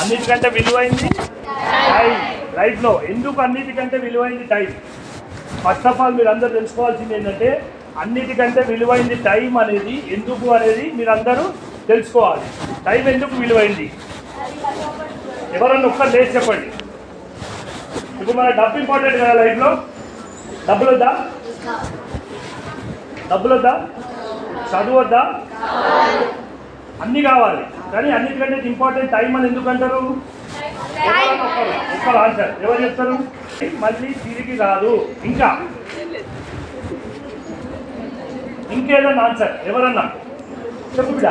అన్నిటికంటే విలువైంది టైం. లైఫ్లో ఎందుకు అన్నిటికంటే విలువైంది టైం? ఫస్ట్ ఆఫ్ ఆల్ మీరు అందరూ తెలుసుకోవాల్సింది ఏంటంటే అన్నిటికంటే విలువైంది టైం అనేది ఎందుకు అనేది మీరు అందరూ తెలుసుకోవాలి. టైం ఎందుకు విలువైంది? ఎవరన్నా ఒక్కరు లేచి చెప్పండి. ఇప్పుడు మన డబ్బు ఇంపార్టెంట్ కదా లైఫ్లో. డబ్బులు వద్దా? చదువు వద్దా? అన్నీ కావాలి. కానీ అన్నిటికంటే ఇంపార్టెంట్ టైం అని ఎందుకు అంటారు? ఒక్కరు ఆన్సర్ ఎవరు చెప్తారు? మళ్ళీ తిరిగి రాదు. ఇంకేదన్నా ఆన్సర్ ఎవరన్నా చెప్పు బిడ్డ.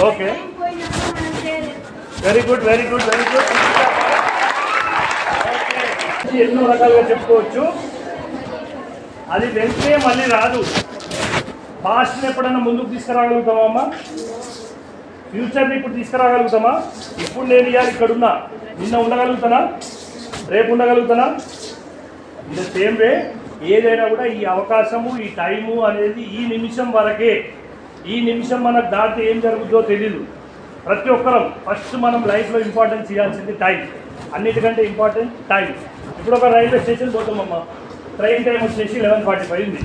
Okay, very good. ఎన్నో రకాలుగా చెప్పుకోవచ్చు. అది వెంటనే మళ్ళీ రాదు. పాస్ట్ని ఎప్పుడన్నా ముందుకు తీసుకురాగలుగుతామా అమ్మా? ఫ్యూచర్ని ఇప్పుడు తీసుకురాగలుగుతామా? ఇప్పుడు నేను ఇవాళ ఇక్కడున్నా, నిన్న ఉండగలుగుతానా? రేపు ఉండగలుగుతానా? ఇది సేమ్ వే ఏదైనా కూడా ఈ అవకాశము, ఈ టైము అనేది ఈ నిమిషం వరకే. ఈ నిమిషం మనకు దాటితే ఏం జరుగుతుందో తెలీదు. ప్రతి ఒక్కరం ఫస్ట్ మనం లైఫ్లో ఇంపార్టెన్స్ ఇవ్వాల్సింది టైం. అన్నిటికంటే ఇంపార్టెంట్ టైం. ఇప్పుడు ఒక రైల్వే స్టేషన్ పోతామమ్మా, ట్రైన్ టైం వచ్చేసి 11:45 ఉంది.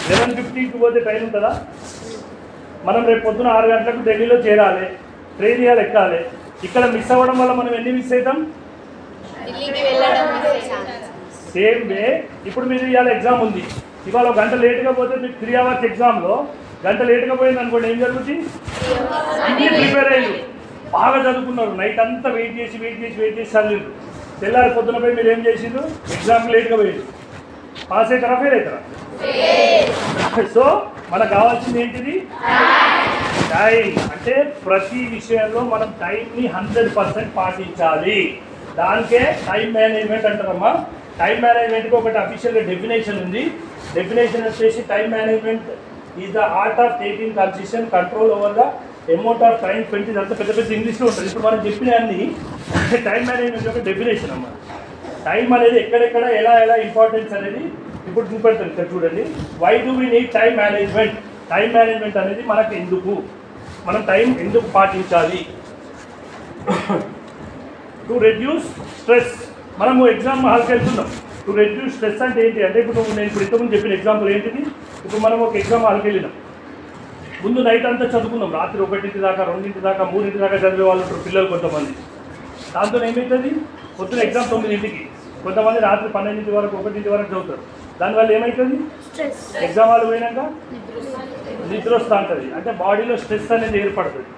11:50కి పోతే ట్రైన్ ఉంటుందా? మనం రేపు పొద్దున 6 గంటలకు ఢిల్లీలో చేరాలి, ట్రైన్ ఇవాళ ఎక్కాలి. ఇక్కడ మిస్ అవ్వడం వల్ల మనం ఎన్ని మిస్ అవుతాం? సేమ్ వే ఇప్పుడు మీరు ఇవాళ ఎగ్జామ్ ఉంది, ఇవాళ 1 గంట లేట్గా పోతే మీకు 3 అవర్స్ ఎగ్జామ్లో 1 గంట లేట్గా పోయింది అనుకోండి, ఏం జరుగుతుంది? అన్నీ ప్రిపేర్ అయ్యారు, బాగా చదువుకున్నారు, నైట్ అంతా వెయిట్ చేసి చదివారు. తెల్లారి పొద్దున పోయి మీరు ఏం చేసిండ్రు? ఎగ్జామ్కి లేట్గా పోయారు. పాస్ అవుతారా? ఫెయిల్ అవుతారా? సో మనకు కావాల్సింది ఏంటిది? టైం. అంటే ప్రతి విషయంలో మనం టైంని 100% పాటించాలి. దానికే టైం మేనేజ్మెంట్ అంటారమ్మా. టైం మేనేజ్మెంట్కి ఒకటి అఫీషియల్గా డెఫినేషన్ ఉంది. డెఫినేషన్ వచ్చేసి time management is the art of taking conscious control over the amount of time spend. అంతా పెద్ద ఇంగ్లీష్లో ఉంటుంది. ఇప్పుడు మనం చెప్పిన అన్ని టైం మేనేజ్మెంట్ యొక్క డెఫినేషన్ అమ్మా. టైం అనేది ఎక్కడెక్కడ ఎలా ఇంపార్టెన్స్ అనేది ఇప్పుడు చూపెడతాను. ఇక్కడ చూడండి. Why do we need time management? Time management అనేది మనకు ఎందుకు, మనం టైం ఎందుకు పాటించాలి? To reduce stress. మనము ఎగ్జామ్ హాల్కి వెళ్తున్నాం. టు రెడ్యూస్ స్ట్రెస్ అంటే ఏంటి అంటే ఇప్పుడు నేను ఇంతకుముందు చెప్పిన ఎగ్జాంపుల్ ఏంటిది? ఇప్పుడు మనం ఒక ఎగ్జామ్ హాల్కి వెళ్ళినాం. ముందు నైట్ అంతా చదువుకున్నాం. రాత్రి 1 దాకా 2 దాకా 3 దాకా చదివే వాళ్ళు ఉంటారు పిల్లలు కొంతమంది. దాంతో ఏమవుతుంది? పొద్దున ఎగ్జామ్ 9కి, కొంతమంది రాత్రి 12 వరకు 1 వరకు చదువుతారు. దానివల్ల ఏమవుతుంది? ఎగ్జామ్ హాల్ పోయినాక నిద్ర వస్తూ ఉంటుంది. అంటే బాడీలో స్ట్రెస్ అనేది ఏర్పడుతుంది.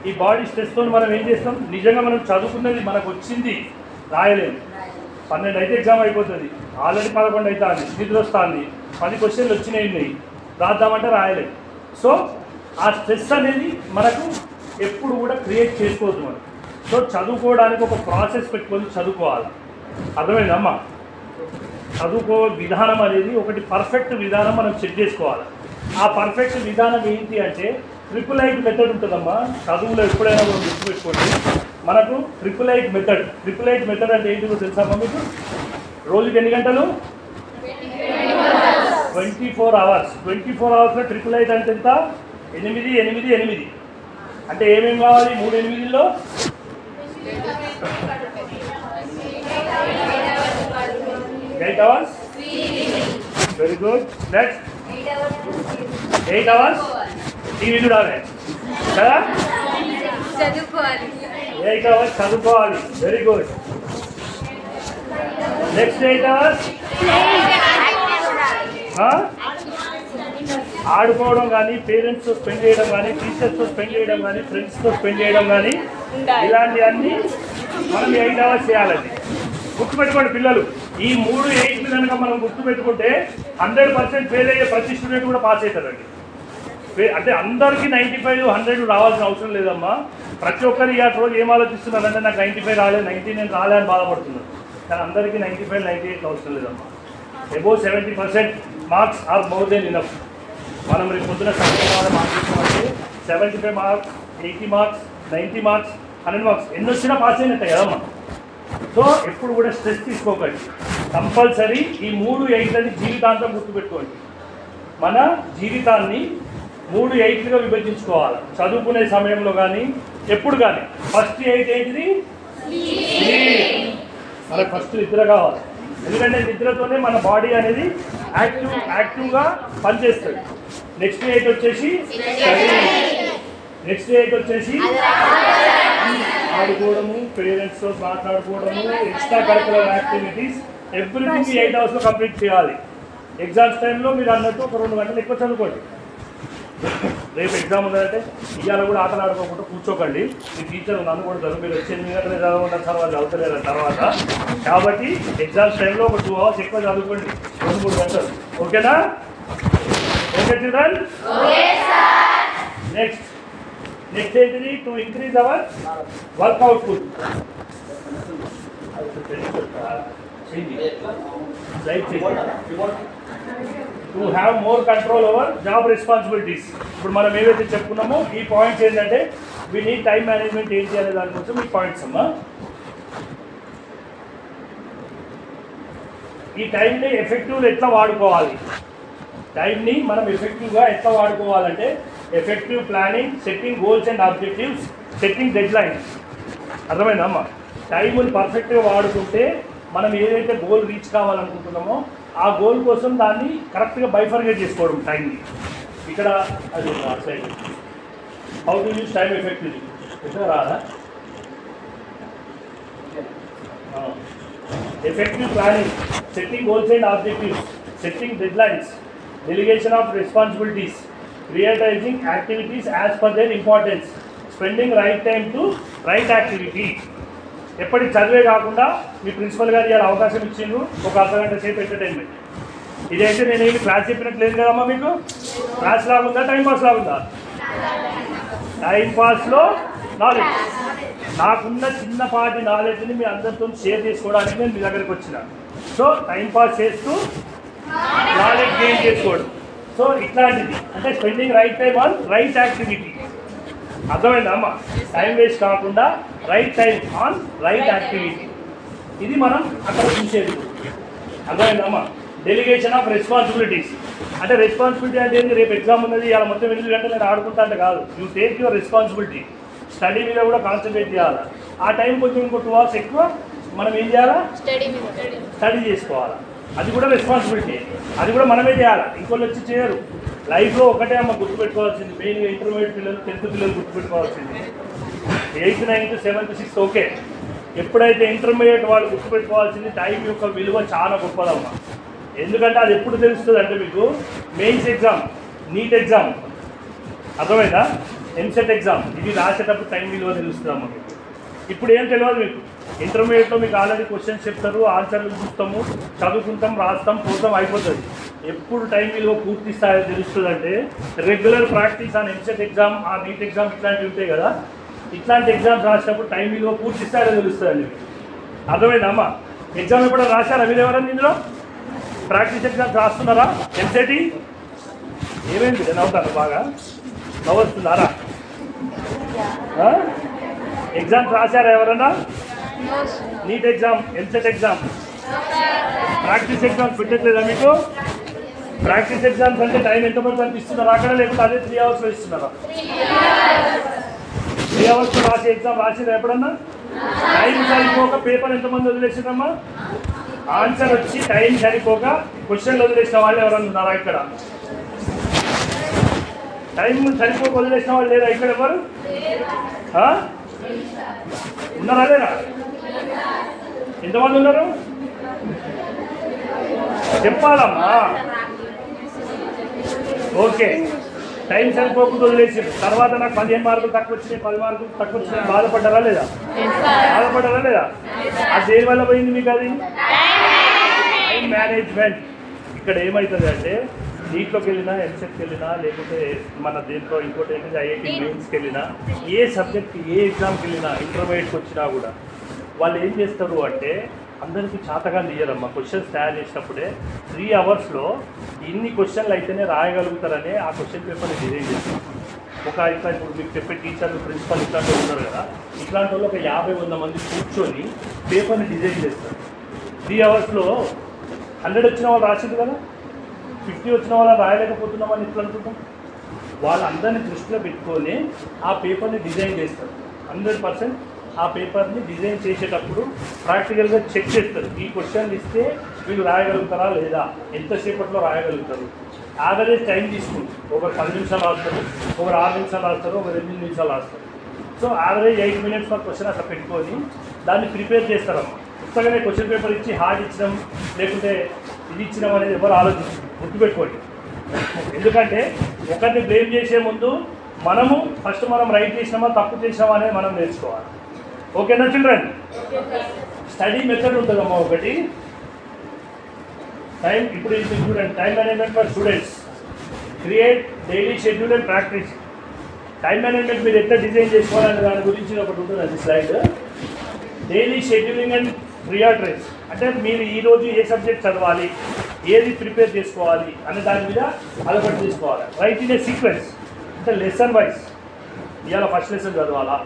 ఈ బాడీ స్ట్రెస్తో మనం ఏం చేస్తాం? నిజంగా మనం చదువుకున్నది మనకు వచ్చింది రాయలేము. 12 అయితే ఎగ్జామ్ అయిపోతుంది, ఆల్రెడీ 11 అవుతుంది, నిద్ర వస్తుంది, 10 క్వశ్చన్లు వచ్చినాయి, రాద్దామంటే రాయలేము. సో ఆ స్ట్రెస్ అనేది మనకు ఎప్పుడు కూడా క్రియేట్ చేసుకోవద్దు మనం. సో చదువుకోవడానికి ఒక ప్రాసెస్ పెట్టుకొని చదువుకోవాలి. అర్థమైందమ్మా? చదువుకో విధానం అనేది ఒకటి పర్ఫెక్ట్ విధానం మనం సెట్ చేసుకోవాలి. ఆ పర్ఫెక్ట్ విధానం ఏంటి అంటే ట్రిపుల్ ఐట్ మెథడ్ ఉంటుందమ్మా. చదువులో ఎప్పుడైనా మనం గుర్తుపెట్టుకోండి, మనకు ట్రిపుల్ ఐట్ మెథడ్. ట్రిపుల్ ఐట్ మెథడ్ అంటే ఏంటిదో తెలుసామా మీకు? రోజుకి ఎన్ని గంటలు? 24 అవర్స్. 24 అవర్స్లో ట్రిపుల్ ఐట్ అంటే ఎంత? 8, 8, 8. అంటే ఏమేమి కావాలి? 3 8లో 8 hours. Very good. Next 8 hours TV చూడాలి కదా? 8 hours చదువుకోవాలి. Very good. నెక్స్ట్ 8 hours ఆడుకోవడం కానీ, పేరెంట్స్తో స్పెండ్ చేయడం కానీ, టీచర్స్తో స్పెండ్ చేయడం కానీ, ఫ్రెండ్స్తో స్పెండ్ చేయడం కానీ, ఇలాంటివన్నీ మనం 8 hours చేయాలండి. గుర్తుపెట్టుకోండి పిల్లలు, ఈ 3 8 కనుక మనం గుర్తుపెట్టుకుంటే 100% ఫెయిల్ అయ్యే ప్రతి స్టూడెంట్ కూడా పాస్ అవుతారండి. అంటే అందరికీ 95 100 రావాల్సిన అవసరం లేదమ్మా. ప్రతి ఒక్కరు ఈ రోజు ఏం ఆలోచిస్తున్నారంటే నాకు 95 రాలేదు, 90 నేను రాలే అని బాధపడుతున్నారు. కానీ అందరికీ 95 98 అవసరం లేదమ్మా. Above 70% marks are more than enough. మనం రేపు పొద్దున సంవత్సరం మార్క్స్ ఇస్తామంటే 75 మార్క్స్, 80 మార్క్స్, 90 మార్క్స్, 100 మార్క్స్ ఎన్ని వచ్చినా పాస్ అయినట్టే కదమ్మా. సో ఎప్పుడు కూడా స్ట్రెస్ తీసుకోకండి. కంపల్సరీ ఈ 3 8 జీవితాంతం గుర్తుపెట్టుకోండి. మన జీవితాన్ని 3 8లుగా విభజించుకోవాలి చదువుకునే సమయంలో కానీ ఎప్పుడు కానీ. ఫస్ట్ 8 ఏంటిది? మనకు ఫస్ట్ నిద్ర కావాలి. ఎందుకంటే నిద్రతోనే మన బాడీ అనేది యాక్టివ్గా పనిచేస్తుంది. నెక్స్ట్ 8 వచ్చేసి నెక్స్ట్ 8 వచ్చేసి ఆడుకోవడము, పేరెంట్స్తో మాట్లాడుకోవడము, ఎక్స్ట్రా కరికులర్ యాక్టివిటీస్, ఎవ్రీథింగ్ 8 అవర్స్లో కంప్లీట్ చేయాలి. ఎగ్జామ్స్ టైంలో మీరు అన్నట్టు ఒక 2 గంటలు ఎక్కువ చదువుకోండి. రేపు ఎగ్జామ్ ఉన్నదంటే ఇవాళ కూడా ఆటలు ఆడుకోకుండా కూర్చోకండి. మీ టీచర్ నన్ను కొడతారు, మీరు వచ్చి 8 గంటలు చదవకుండా సార్ వాళ్ళు చదువుతలేరు తర్వాత. కాబట్టి ఎగ్జామ్స్ టైంలో ఒక 2 అవర్స్ ఎక్కువ చదువుకోండి, 2-3 గంటలు. ఓకేనా? Okay children? నెక్స్ట్ ఏంటిది? To increase hour work output. To have more control over job responsibilities. ఇప్పుడు మనం ఏవైతే చెప్పుకున్నామో ఈ పాయింట్స్ ఏంటంటే వీ నీడ్ టైం మేనేజ్మెంట్ ఏంటి అనే దానికోసం ఈ పాయింట్స్ అమ్మా. ఈ టైంని ఎఫెక్టివ్గా ఎట్లా వాడుకోవాలి, టైంని మనం ఎఫెక్టివ్గా ఎట్లా వాడుకోవాలంటే effective planning, setting goals and objectives, setting deadlines. అర్థమైందమ్మా? టైంని పర్ఫెక్ట్గా వాడుకుంటే మనం ఏదైతే గోల్ రీచ్ కావాలనుకుంటున్నామో ఆ గోల్ కోసం దాన్ని కరెక్ట్గా బైఫర్గేట్ చేసుకోవడం టైంని. ఇక్కడ అది side how to use time effectively ఎట్లా రాదా? Effective planning, setting goals and objectives, setting dead lines, delegation of responsibilities, prioritizing activities as per their importance, spending right time to right activity. ఎప్పటి చదివే కాకుండా మీ ప్రిన్సిపల్ గారు ఇవాళ అవకాశం ఇచ్చిండ్రు ఒక అర్ధగంట సేపు ఎంటర్టైన్మెంట్. ఇదైతే నేనేమి క్లాస్ చెప్పినట్టు లేదు కదమ్మా. మీకు క్లాస్ లాగుందా, టైం పాస్ లాగుందా? టైం పాస్లో నాలెడ్జ్. నాకున్న చిన్నపాటి నాలెడ్జ్ని మీ అందరితో షేర్ చేసుకోవడానికి నేను మీ దగ్గరికి వచ్చిన. సో టైం పాస్ చేస్తూ నాలెడ్జ్ గెయిన్ చేసుకోవడం. సో ఇట్లాంటిది అంటే spending right time on right activity. అర్థమైందా అమ్మ? టైం వేస్ట్ కాకుండా right time on right activity. ఇది మనం అక్కడ చూసేది. అర్థమైందమ్మా? డెలిగేషన్ ఆఫ్ రెస్పాన్సిబిలిటీస్ అంటే రెస్పాన్సిబిలిటీ అంటే ఏంటి? రేపు ఎగ్జామ్ ఉన్నది, ఇలా మొత్తం 8 గంటలు నేను ఆడుకుంటా అంటే కాదు. You take your responsibility. Study మీద కూడా కాన్సన్ట్రేట్ చేయాలి. ఆ టైం కొంచెం ఇంకో 2 అవర్స్ ఎక్కువ మనం ఏం చేయాలా? స్టడీ చేసుకోవాలా. అది కూడా రెస్పాన్సిబిలిటీ. అది కూడా మనమే చేయాలి, ఇంకోళ్ళు వచ్చి చేయరు. లైఫ్లో ఒకటే అమ్మ గుర్తుపెట్టుకోవాల్సింది, మెయిన్గా ఇంటర్మీడియట్ పిల్లలు, 10th పిల్లలు గుర్తుపెట్టుకోవాల్సింది. 8th 9th 7th 6th okay. ఎప్పుడైతే ఇంటర్మీడియట్ వాళ్ళు గుర్తుపెట్టుకోవాల్సింది టైం యొక్క విలువ చాలా గొప్పదమ్మా. ఎందుకంటే అది ఎప్పుడు తెలుస్తుంది అంటే మీకు మెయిన్స్ ఎగ్జామ్, నీట్ ఎగ్జామ్, అర్థమైందా? ఎంసెట్ ఎగ్జామ్, ఇది రాసేటప్పుడు టైం విలువ తెలుస్తుందమ్మా మీకు. ఇప్పుడు ఏం తెలియదు మీకు. ఇంటర్మీడియట్లో మీకు ఆల్రెడీ క్వశ్చన్స్ చెప్తారు, ఆన్సర్లు చూస్తాము, చదువుకుంటాం, రాస్తాం, పోతాం, అయిపోతుంది. ఎప్పుడు టైం విలువ పూర్తి స్థాయిలో తెలుస్తుంది అంటే regular practice on EAMCET exam, ఆ నీట్ ఎగ్జామ్ ఇట్లాంటివి ఉంటాయి కదా, ఇట్లాంటి ఎగ్జామ్స్ రాసినప్పుడు టైం విలువ పూర్తి స్థాయిలో తెలుస్తుందండి మీకు. అర్థమైందా అమ్మా? ఎగ్జామ్ ఎప్పుడైనా రాశారా మీరు? ఎవరన్నా ఇందులో ప్రాక్టీస్ ఎగ్జామ్స్ రాస్తున్నారా? ఎంసెట్ ఏమైంది? నవ్వుతాను బాగా, నవ్వుతున్నారా? ఎగ్జామ్స్ రాశారా ఎవరన్నా? NEET exam, EAMCET exam, practice exams పెట్టట్లేదా మీకు? ప్రాక్టీస్ ఎగ్జామ్స్ అంటే టైం ఎంతమంది అంత ఇస్తున్నారా అక్కడ, లేకపోతే అదే 3 అవర్స్లో ఇస్తున్నారా? 3 అవర్స్లో రాసే ఎగ్జామ్ రాసిరా ఎప్పుడన్నా? టైం సరిపోక పేపర్ ఎంతమంది వదిలేసిరమ్మా? ఆన్సర్ వచ్చి టైం సరిపోక క్వశ్చన్లు వదిలేసిన వాళ్ళు ఎవరన్నా ఉన్నారా ఇక్కడ? టైం సరిపోక వదిలేసిన వాళ్ళు లేరా ఇక్కడ ఎవరు? ఉన్నారా లేరా? ఎంతమంది ఉన్నారు చెప్పాలమ్మా. ఓకే, టైం సరిపోకుండా వదిలేసి తర్వాత నాకు 15 మార్కులు తక్కువ వచ్చినాయి, 10 మార్కులు తక్కువ వచ్చినాయి, బాధపడ్డారా లేదా? బాధపడ్డారా లేదా? అది దేనివల్ల పోయింది మీకు? అది టైం మేనేజ్మెంట్. ఇక్కడ ఏమవుతుంది అంటే నీట్లోకి వెళ్ళినా, ఎంసెట్కి వెళ్ళినా, లేకపోతే మన దీంట్లో ఇంకోటి ఏంటంటే ఐఐటి మెయిన్స్కి వెళ్ళినా, ఏ సబ్జెక్ట్కి ఏ ఎగ్జామ్కి వెళ్ళినా, ఇంటర్మీడియట్కి వచ్చినా కూడా వాళ్ళు ఏం చేస్తారు అంటే అందరికీ చాతగా తీయరమ్మా. క్వశ్చన్స్ తయారు చేసినప్పుడే 3 అవర్స్లో ఇన్ని క్వశ్చన్లు అయితేనే రాయగలుగుతారని ఆ క్వశ్చన్ పేపర్ని డిజైన్ చేస్తారు. ఇట్లా ఇప్పుడు మీకు చెప్పే టీచర్లు, ప్రిన్సిపల్ ఇట్లాంటి వాళ్ళు ఉన్నారు కదా, ఇట్లాంటి వాళ్ళు ఒక 50-100 మంది కూర్చొని పేపర్ని డిజైన్ చేస్తారు. 3 అవర్స్లో 100 వచ్చిన వాళ్ళు రాసింది కదా, 50 వచ్చిన వాళ్ళు రాయలేకపోతున్నామని ఇట్లా అనుకుంటాం. వాళ్ళందరినీ దృష్టిలో పెట్టుకొని ఆ పేపర్ని డిజైన్ చేస్తారు. 100% ఆ పేపర్ని డిజైన్ చేసేటప్పుడు ప్రాక్టికల్గా చెక్ చేస్తారు. ఈ క్వశ్చన్లు ఇస్తే వీళ్ళు రాయగలుగుతారా లేదా, ఎంతసేపట్లో రాయగలుగుతారు. యావరేజ్ టైం తీసుకుంటారు. ఒకరు 10 నిమిషాలు రాస్తారు, ఒకరు 6 నిమిషాలు రాస్తారు, ఒకరు 8 నిమిషాలు రాస్తారు. So average 8 minutes per question అట్లా పెట్టుకొని దాన్ని ప్రిపేర్ చేస్తారమ్మా. పుస్తకమే క్వశ్చన్ పేపర్ ఇచ్చి హార్డ్ ఇచ్చడం లేకుంటే ఇది ఇచ్చడం అనేది ఎవరు ఆలోచించారు. గుర్తుపెట్టుకోండి. ఎందుకంటే ఒకరిని బ్లేమ్ చేసే ముందు మనము ఫస్ట్ మనం రైట్ చేసినామా తప్పు చేసినామా అనేది మనం నేర్చుకోవాలి. ఓకేనా చిల్డ్రన్? స్టడీ మెథడ్ ఉంటుందమ్మా ఒకటి. టైం ఇప్పుడు చూడండి, time management for students, create daily schedule and practice. Time management మీరు ఎట్లా డిజైన్ చేసుకోవాలనే దాని గురించి ఒకటి ఉంటుంది అది slide. Daily scheduling and prioritise అంటే మీరు ఈరోజు ఏ సబ్జెక్ట్ చదవాలి, ఏది ప్రిపేర్ చేసుకోవాలి అనే దాని మీద అలవాటు చేసుకోవాలి. రైట్ ఇన్ ఏ సీక్వెన్స్ అంటే లెసన్ వైజ్. ఇవాళ ఫస్ట్ లెసన్ చదవాలా,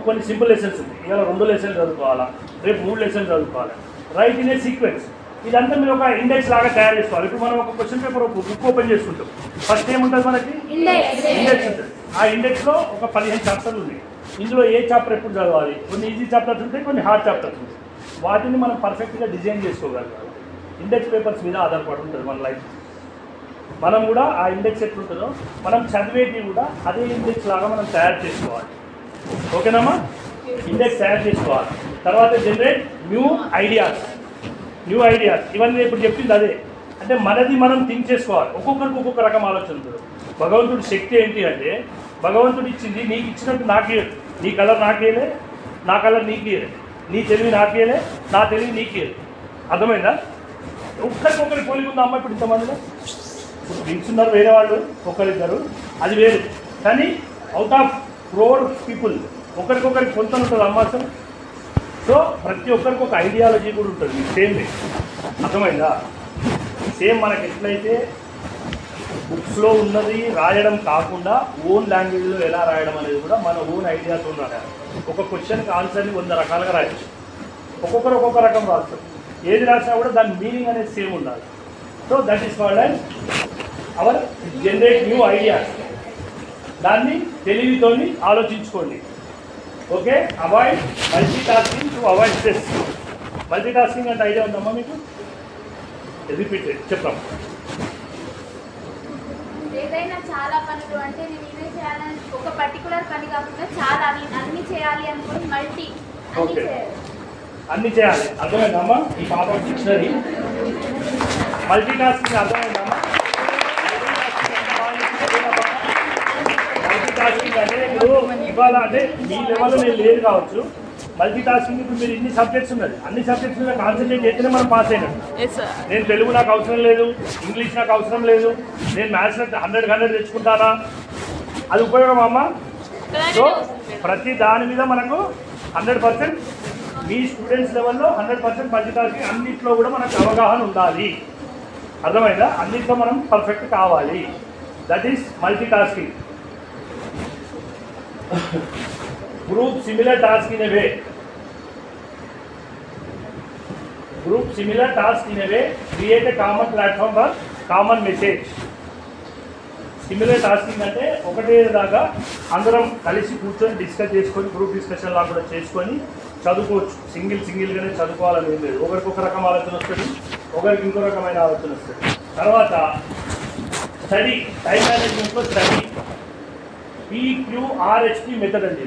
కొన్ని సింపుల్ లెసన్స్ ఉంది, ఇవాళ 2 లెసన్స్ చదువుకోవాలా, రేపు 3 లెసన్స్ చదువుకోవాలి. Right in a sequence. ఇదంతా మీరు ఒక ఇండెక్స్ లాగా తయారు చేసుకోవాలి. ఇప్పుడు మనం ఒక క్వశ్చన్ పేపర్ ఒక బుక్ ఓపెన్ చేసుకుంటాం. ఫస్ట్ ఏముంటుంది మనకి? ఇండెక్స్ ఉంటుంది. ఆ ఇండెక్స్లో ఒక 15 చాప్టర్లు ఉన్నాయి. ఇందులో ఏ చాప్టర్ ఎప్పుడు చదవాలి, కొన్ని ఈజీ చాప్టర్స్ ఉంటాయి, కొన్ని హార్డ్ చాప్టర్స్ ఉంటాయి. వాటిని మనం పర్ఫెక్ట్గా డిజైన్ చేసుకోగలగాలి. ఇండెక్స్ పేపర్స్ మీద ఆధారపడి ఉంటుంది మన లైఫ్. మనం కూడా ఆ ఇండెక్స్ ఎట్లుంటుందో మనం చదివేది కూడా అదే ఇండెక్స్ లాగా మనం తయారు చేసుకోవాలి. ఓకేనమ్మా? ఇండెక్స్ తయారు చేసుకోవాలి. తర్వాత జనరేట్ న్యూ ఐడియాస్. ఇవన్నీ ఇప్పుడు చెప్పింది అదే. అంటే మనది మనం థింక్ చేసుకోవాలి. ఒక్కొక్కరికి ఒక్కొక్క రకం ఆలోచన ఉంటుంది. భగవంతుడి శక్తి ఏంటి అంటే భగవంతుడు ఇచ్చింది నీకు ఇచ్చినట్టు నాకేయడు. నీ కలర్ నాకేయలే, నా కలర్ నీకేయలే, నీ తెలివి నాకేయలే, నా తెలివి నీకేయలే. అర్థమైందా? ఒక్కరికొకరి పోలిక ఉందా అమ్మ? ఇప్పుడు ఇంతమందిలో ఇప్పుడు నిల్చున్నారు వేరే వాళ్ళు ఒకరిద్దరు, అది వేరు. కానీ అవుట్ ఆఫ్ క్రోర్ పీపుల్ ఒకరికొకరికి కొంత ఉంటుంది అమ్మ అసలు. సో ప్రతి ఒక్కరికి ఒక ఐడియాలజీ కూడా ఉంటుంది. సేమ్ అర్థమైందా? సేమ్ మనకి ఎట్లయితే బుక్స్లో ఉన్నది రాయడం కాకుండా ఓన్ లాంగ్వేజ్లో ఎలా రాయడం అనేది కూడా మన ఓన్ ఐడియాతో రాయాలి. ఒక క్వశ్చన్కి ఆన్సర్ని 100 రకాలుగా రాయచ్చు. ఒక్కొక్కరు ఒక్కొక్క రకం రాస్తారు. ఏది రాసినా కూడా దాని మీనింగ్ అనేది సేమ్ ఉండాలి. So that is called and hour generate new ideas. దాన్ని తెలివితోని ఆలోచించుకోండి. Okay? Avoid multi tasking to avoid stress. Multi tasking అంటే ఐడియా ఉందమ్మా మీకు? రిపీటెడ్ చెప్తాం. ఏదైనా చాలా పనులు అంటే నేను ఇదే చేయాలని ఒక పర్టికులర్ పని కాకుండా చాలా అన్ని చేయాలి అనుకుని మల్టీ అన్ని చేయాలి. అర్థమైందమ్మా? ఈ పాప డిక్షనరీ మల్టీ టాస్కింగ్ అర్థమైందమ్మా? మల్టీ టాస్కింగ్ అంటే ఇప్పుడు ఇవాళ అంటే మీ లెవెల్లో నేను లేదు కావచ్చు. మల్టీ టాస్కింగ్ ఇప్పుడు మీరు ఇన్ని సబ్జెక్ట్స్ ఉన్నది, అన్ని సబ్జెక్ట్స్ మీద కాన్సన్ట్రేట్ చేస్తేనే మనం పాస్ అయినట్టు. నేను తెలుగు నాకు అవసరం లేదు, ఇంగ్లీష్ నాకు అవసరం లేదు, నేను మ్యాథ్స్ 100 తెచ్చుకుంటానా, అది ఉపయోగం అమ్మ? సో ప్రతి దాని మీద మనకు 100% మీ స్టూడెంట్స్ లెవెల్లో 100% మల్టీ టాస్కింగ్ అన్నింటిలో కూడా మనకు అవగాహన ఉండాలి. అర్థమైందా? అన్నింటిలో మనం పర్ఫెక్ట్ కావాలి. That is multi tasking. Group similar task in a way. Create a common platform for common message. Similar tasking అంటే ఒకటే దాకా అందరం కలిసి కూర్చొని డిస్కస్ చేసుకొని గ్రూప్ డిస్కషన్ లాగా కూడా చేసుకొని చదువుకోవచ్చు. సింగిల్గానే చదువుకోవాలని ఏం లేదు. ఒకరికి ఒక రకం ఆలోచన వస్తుంది, ఒకరికి ఇంకో రకమైన ఆలోచన వస్తుంది. తర్వాత స్టడీ, టైం మేనేజ్మెంట్లో స్టడీ PQRHP మెథడ్ అండి.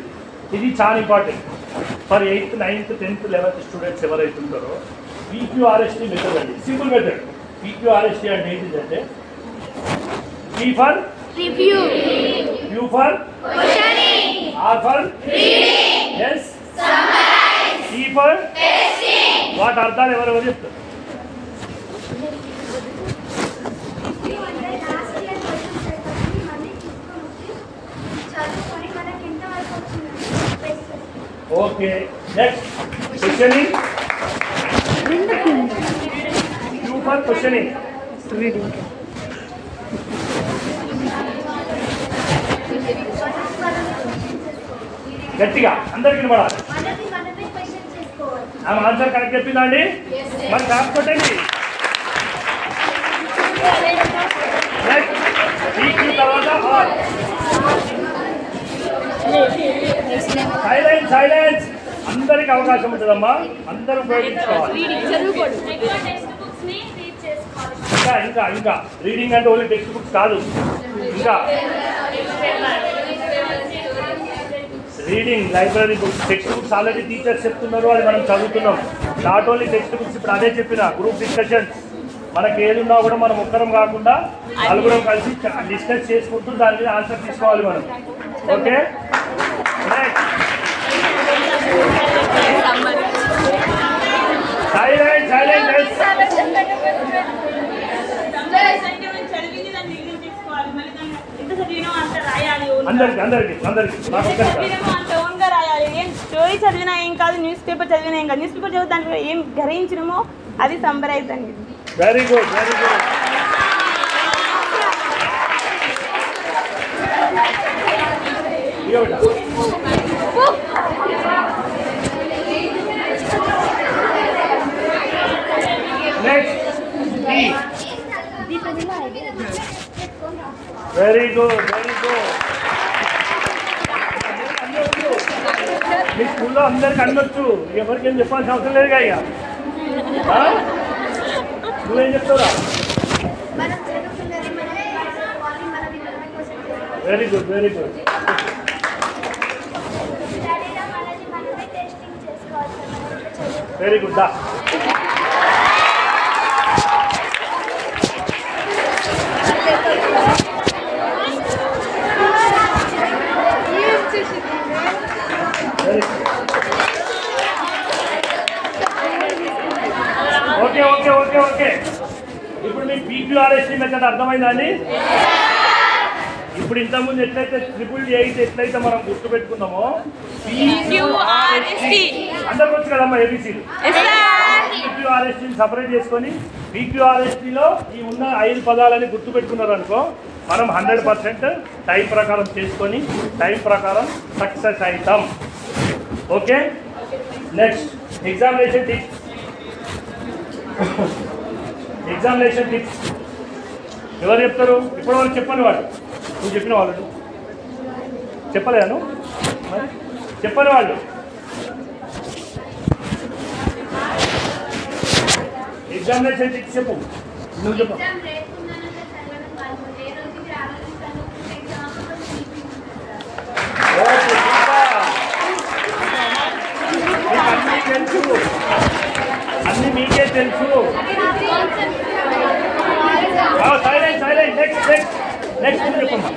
ఇది చాలా important for 8th, 9th, 10th, 11th students ఎవరైతే ఉంటారో. PQRHP మెథడ్ అండి, సింపుల్ మెథడ్. PQRHP అంటే ఏంటిదంటే P for review, Q for questioning, R for reading, S summarise, T for testing. వాటి అర్థాలు ఎవరెవరు చెప్తారు? Okay, next questioning. Q for questioning, reading. గట్టిగా అందరికి వినబడాలి. ఆమె ఆన్సర్ కరెక్ట్ చెప్పిందా అండి? మరి కాపు కొట్టండి. నెక్స్ట్ PQ తర్వాత సైలెన్స్ అందరికి అవకాశం ఉంటుందమ్మా, అందరూ ఉపయోగించుకోవాలి. ఇంకా ఇంకా ఇంకా రీడింగ్ అంటే ఓన్లీ టెక్స్ట్ బుక్స్ కాదు, ఇంకా reading library books. Text books already teachers చెప్తున్నారు, అది మనం చదువుతున్నాం. నాట్ ఓన్లీ టెక్స్ట్ బుక్స్, ఇప్పుడు అదే చెప్పిన గ్రూప్ డిస్కషన్స్. మనకి ఏది ఉన్నా కూడా మనం ఒక్కరం కాకుండా నలుగురం కలిసి డిస్కస్ చేసుకుంటూ దాని మీద ఆన్సర్ తీసుకోవాలి మనం. Okay, silent silent. అందరికి అందరికి అందరికి స్టోరీ చదివినా ఏం కాదు, న్యూస్ పేపర్ చదివినా ఏం కాదు. న్యూస్ పేపర్ చదివి దాంట్లో ఏం గ్రహించినమో అది సంబరైజ్ అండి. Very good very good. Very good very good. మీ స్కూల్లో అందరికి అందొచ్చు, ఎవరికేం చెప్పాల్సిన అవసరం లేదుగా. ఇక నువ్వేం చెప్తావురా? Very good very good. Very good. Okay okay okay okay. ఇప్పుడు మీకు PQRST మెథడ్ అర్థమైందా అండి? ఇప్పుడు ఇంతకుముందు ఎట్లయితే 888 ఎట్లయితే మనం గుర్తుపెట్టుకున్నామో అందరికి వచ్చు కదమ్మా ABCలు. PQRSTని సపరేట్ చేసుకొని PQRSTలో ఈ ఉన్న 5 పదాలని గుర్తుపెట్టుకున్నారు అనుకో, మనం 100% టైం ప్రకారం చేసుకొని టైం ప్రకారం సక్సెస్ అవుతాం. Okay, next examination tips. Examination tips ఎవరు చెప్తారు? ఇప్పుడు వాళ్ళు చెప్పండి. వాళ్ళు నువ్వు చెప్పిన వాళ్ళు చెప్పలేను, మరి చెప్పని వాళ్ళు. ఎగ్జామినేషన్ టిప్స్ చెప్పు, నువ్వు చెప్పు. అన్నీ తెలుసు, అన్నీ మీకే తెలుసు. Silent silent. Next next next చెప్పమ్మా.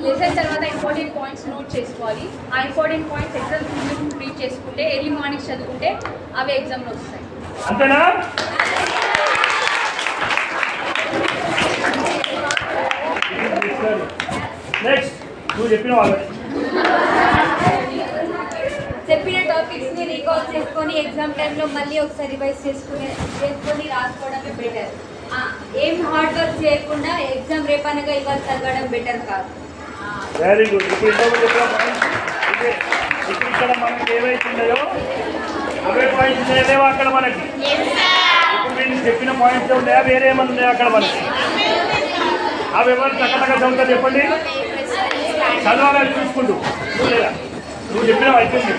లెసన్ తర్వాత ఇంపార్టెంట్ పాయింట్స్ నోట్ చేసుకోవాలి. ఆ ఇంపార్టెంట్ పాయింట్స్ ఎగ్జామ్ రీడ్ చేసుకుంటే ఎర్లీ మార్నింగ్ చదువుకుంటే అవి ఎగ్జామ్లో వస్తాయి. అంతేనా? నెక్స్ట్ నువ్వు చెప్పిన వాళ్ళు చెప్పిన టాపిక్స్ని రికాల్ చేసుకొని ఎగ్జామ్ టైంలో మళ్ళీ ఒకసారి రివైజ్ చేసుకొని రాసుకోవడమే బెటర్. ఏం హార్డ్ వర్క్ చేయకుండా ఎగ్జామ్ రేపనగా ఇవాళ చదవడం బెటర్ కాదు. Very good. ఇప్పుడు ఇక్కడ మనకి ఏవైతున్నాయో అవే పాయింట్స్ లేవో అక్కడ మనకి. ఇప్పుడు నేను చెప్పిన పాయింట్స్ ఉన్నాయా, వేరే ఏమన్నా ఉన్నాయా అక్కడ మనకి? అవి ఎవరు చక్కగా చదువుతా చెప్పండి. చదవాలని చూసుకుంటూ నువ్వు లేదా నువ్వు చెప్పినావు అయిపోయింది,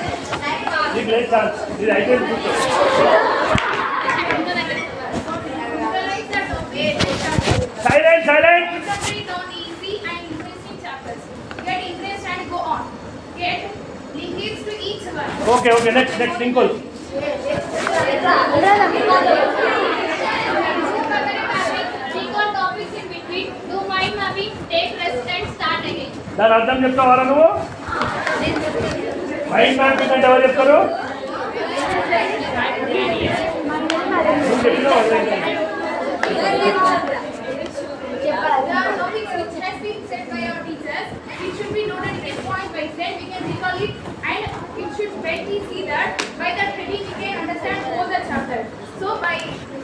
నీకు లేదు ఛాన్స్, ఇది అయిపోయింది చూసుకో. Silent silent. Okay okay. Next next Inkol. దాని అర్థం చెప్తావారా నువ్వు? మైండ్ మ్యాపింగ్ అంటే ఎవరు చెప్తారు? నువ్వు చెప్పినావు.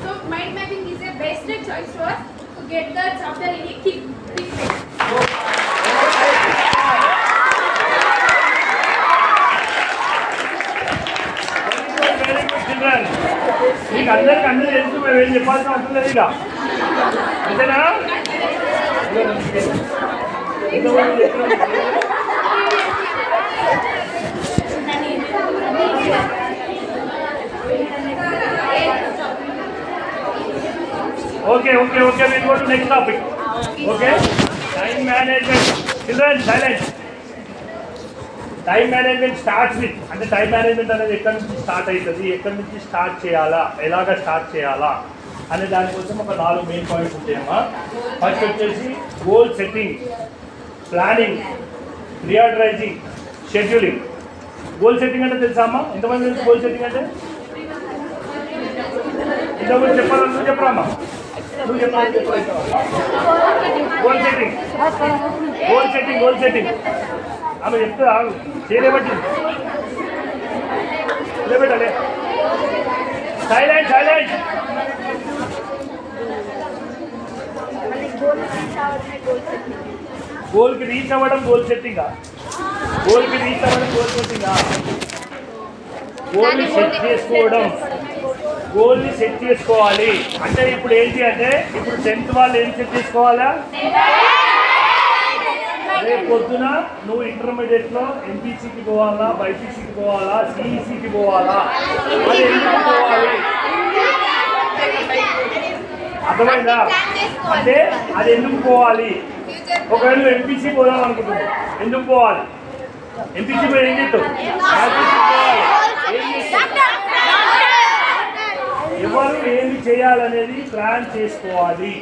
So mind mapping is a best choice for us to get the chapter in a quick way. మీకు అందరికి అందరూ తెలుసు, మేము ఏం చెప్పాల్సిన అవసరం లేదు. ఇక అంతేనా? Okay, we'll go to next topic. Okay, time management. Children, silence. Time management starts with, అంటే టైం మేనేజ్మెంట్ అనేది ఎక్కడి నుంచి స్టార్ట్ అవుతుంది, ఎక్కడి నుంచి స్టార్ట్ చేయాలా, ఎలాగ స్టార్ట్ చేయాలా అనే దానికోసం ఒక 4 మెయిన్ పాయింట్స్ ఉంటాయమ్మా. ఫస్ట్ వచ్చేసి goal setting, planning, prioritising, scheduling. Goal setting అంటే తెలుసా అమ్మా? ఎంతమంది తెలుసు గోల్ సెట్టింగ్ అంటే? ఇంతకుముందు చెప్పాలి, నువ్వు చెప్పరా అమ్మా? నువ్వు చెప్పాలి. Goal setting, goal setting, goal setting ఆమె చెప్తే ఆగు, చేయలేబట్టి లేబెట్టాలి. Silent silent. గోల్కి రీచ్ అవ్వడం గోల్ సెట్టింగా? గోల్కి రీచ్ అవ్వడం గోల్ సెట్టింగా? గోల్ని సెట్ చేసుకోవడం, గోల్ని సెట్ చేసుకోవాలి. అంటే ఇప్పుడు ఏంటి అంటే, ఇప్పుడు 10th వాళ్ళు ఏం సెట్ చేసుకోవాలా? రేపు పొద్దున నువ్వు ఇంటర్మీడియట్లో ఎంపీసీకి పోవాలా, బైపీసీకి పోవాలా, సిఈసీకి పోవాలా, అది ఎందుకు పోవాలి? అర్థమైందా? అంటే అది ఎందుకు పోవాలి? ఒకవేళ నువ్వు ఎంపీసీ పోదాం అనుకుంటున్నావు, ఎందుకు పోవాలి? ఎంపీసీ పోయి ఏం చేస్తావు? ఎవరు ఏమి చేయాలనేది ప్లాన్ చేసుకోవాలి.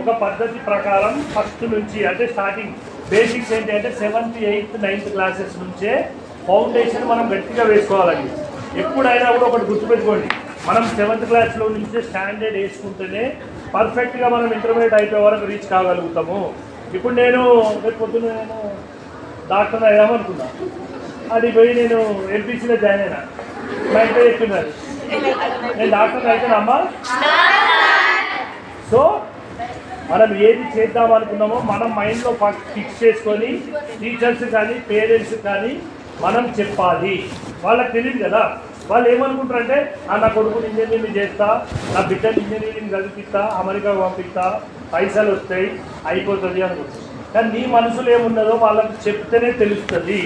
ఒక పద్ధతి ప్రకారం ఫస్ట్ నుంచి, అంటే స్టార్టింగ్ బేసిక్స్ ఏంటి అంటే 7th, 8th, 9th క్లాసెస్ నుంచే ఫౌండేషన్ మనం గట్టిగా వేసుకోవాలండి. ఎప్పుడైనా కూడా ఒకటి గుర్తుపెట్టుకోండి, మనం 7th క్లాస్లో నుంచే స్టాండర్డ్ వేసుకుంటేనే పర్ఫెక్ట్గా మనం ఇంటర్మీడియట్ అయిపోయే వరకు రీచ్ కాగలుగుతాము. ఇప్పుడు నేను రేపు పొద్దున్న నేను డాక్టర్ అయ్యామనుకున్నా, అది పోయి నేను ఎంపీసీలో జాయిన్ అయినా, మా ఇంట్లో చెప్తున్నారు నేను డాక్టర్ అయిపోయినామ్మా. సో మనం ఏది చేద్దాం అనుకున్నామో మనం మైండ్లో ఫిక్స్ చేసుకొని టీచర్స్ కానీ పేరెంట్స్ కానీ మనం చెప్పాలి. వాళ్ళకి తెలియదు కదా, వాళ్ళు ఏమనుకుంటారంటే నా కొడుకుని ఇంజనీరింగ్ చేస్తా, నా బిడ్డని ఇంజనీరింగ్ చదివిస్తా, అమెరికా పంపిస్తా, పైసలు వస్తాయి, అయిపోతుంది అనుకుంటుంది. కానీ నీ మనసులో ఏమున్నదో వాళ్ళకి చెప్తేనే తెలుస్తుంది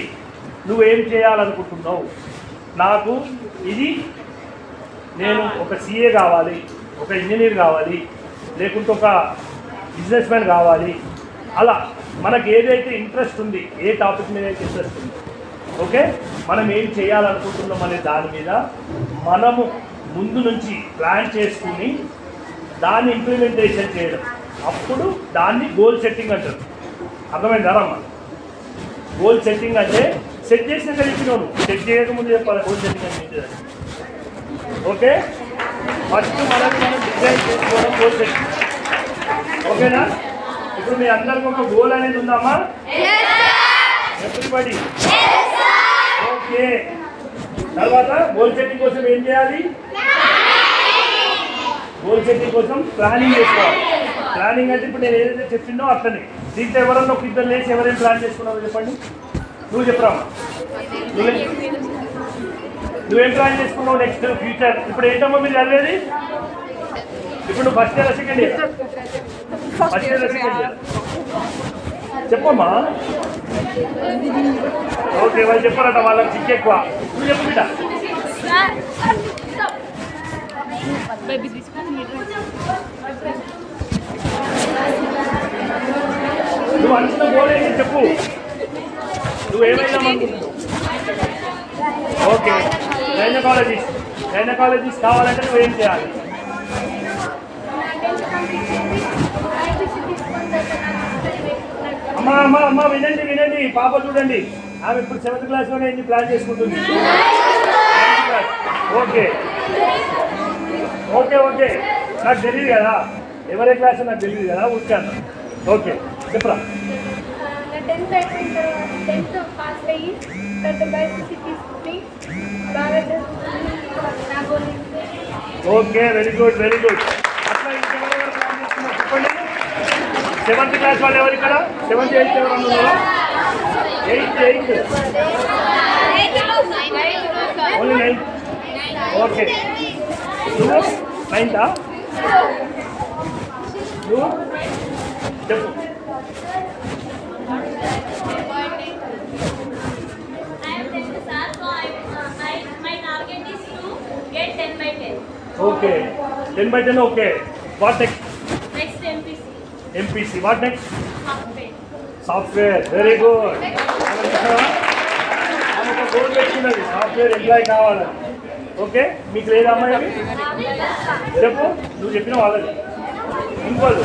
నువ్వేం చేయాలనుకుంటున్నావు. నాకు ఇది, నేను ఒక సీఏ కావాలి, ఒక ఇంజనీర్ కావాలి, లేకుంటే ఒక బిజినెస్ మ్యాన్ కావాలి. అలా మనకు ఏదైతే ఇంట్రెస్ట్ ఉంది, ఏ టాపిక్ మీద అయితే ఇంట్రెస్ట్ ఉంది, ఓకే, మనం ఏం చేయాలనుకుంటున్నాం అనే దాని మీద మనము ముందు నుంచి ప్లాన్ చేసుకుని దాన్ని ఇంప్లిమెంటేషన్ చేయడం, అప్పుడు దాన్ని గోల్ సెట్టింగ్ అంటారు. అర్థమైందా అమ్మ? గోల్ సెట్టింగ్ అంటే సెట్ చేసిన కలిపినాను, సెట్ చేయకముందు చెప్పాలి గోల్ సెట్టింగ్ అంటే. ఓకే, ఫస్ట్ మనం డిజైన్ చేసుకోవడం గోల్ సెట్టింగ్. ఓకేనా? ఇప్పుడు మీ అందరికి ఒక గోల్ అనేది ఉందామా? Everybody okay. తర్వాత గోల్ సెట్టింగ్ కోసం ఏం చేయాలి? గోల్ సెట్టింగ్ కోసం ప్లానింగ్ చేసుకోవాలి. ప్లానింగ్ అంటే ఇప్పుడు నేను ఏదైతే చెప్పిందో అట్లనే. దీంట్లో ఎవరన్నా ఒక ఇద్దరు లేచి ఎవరేం ప్లాన్ చేసుకున్నారో చెప్పండి. నువ్వు చెప్పరామా? నువ్వేం ప్లాన్ చేసుకున్నావు నెక్స్ట్ ఫ్యూచర్? ఇప్పుడు ఏంటమ్మా మీరు చదివేది? ఇప్పుడు నువ్వు first year second year? First year second year చెప్పమ్మా. ఓకే, వాళ్ళు చెప్పారట వాళ్ళకి చిక్ ఎక్కువ. నువ్వు చెప్పు బిడ్డ. నువ్వు అనుకున్న గోల్ ఏంటి చెప్పు, నువ్వేమైనా అనుకుంటున్నావు? ఓకే, గైనకాలజిస్ట్ కావాలంటే నువ్వేం చేయాలి? అమ్మా వినండి, పాప చూడండి, ఆమె ఇప్పుడు 7th క్లాస్లోనే ఏంటి ప్లాన్ చేసుకుంటుంది. ఓకే ఓకే ఓకే నాకు తెలియదు కదా, ఎవరే క్లాస్ నాకు తెలియదు కదా, వచ్చాను. ఓకే చెప్పరా. 10th అయిపోయిన తర్వాత 10th పాస్ అయ్యి తర్వాత బైపీసీ తీసుకుని బాగా నా goal. Okay, very good very good. అట్లా ఇంకెవరెవరు ప్లాన్ చేస్తున్నారు చెప్పండి. 7th క్లాస్ వాళ్ళు ఎవరు ఇక్కడ? 7th 8th ఎవరు అన్నారు? 8th only 9th. ఓకే, నువ్వు 9th నువ్వు చెప్పు. Okay 10/10 okay what next next MPC what next software very good ఆమె గోల్ పెట్టుకున్నది సాఫ్ట్వేర్ ఎంప్లాయ్ కావాలని ఓకే మీకు లేదా అమ్మాయి అవి చెప్పు నువ్వు చెప్పిన వాళ్ళది ఇంకోళ్ళు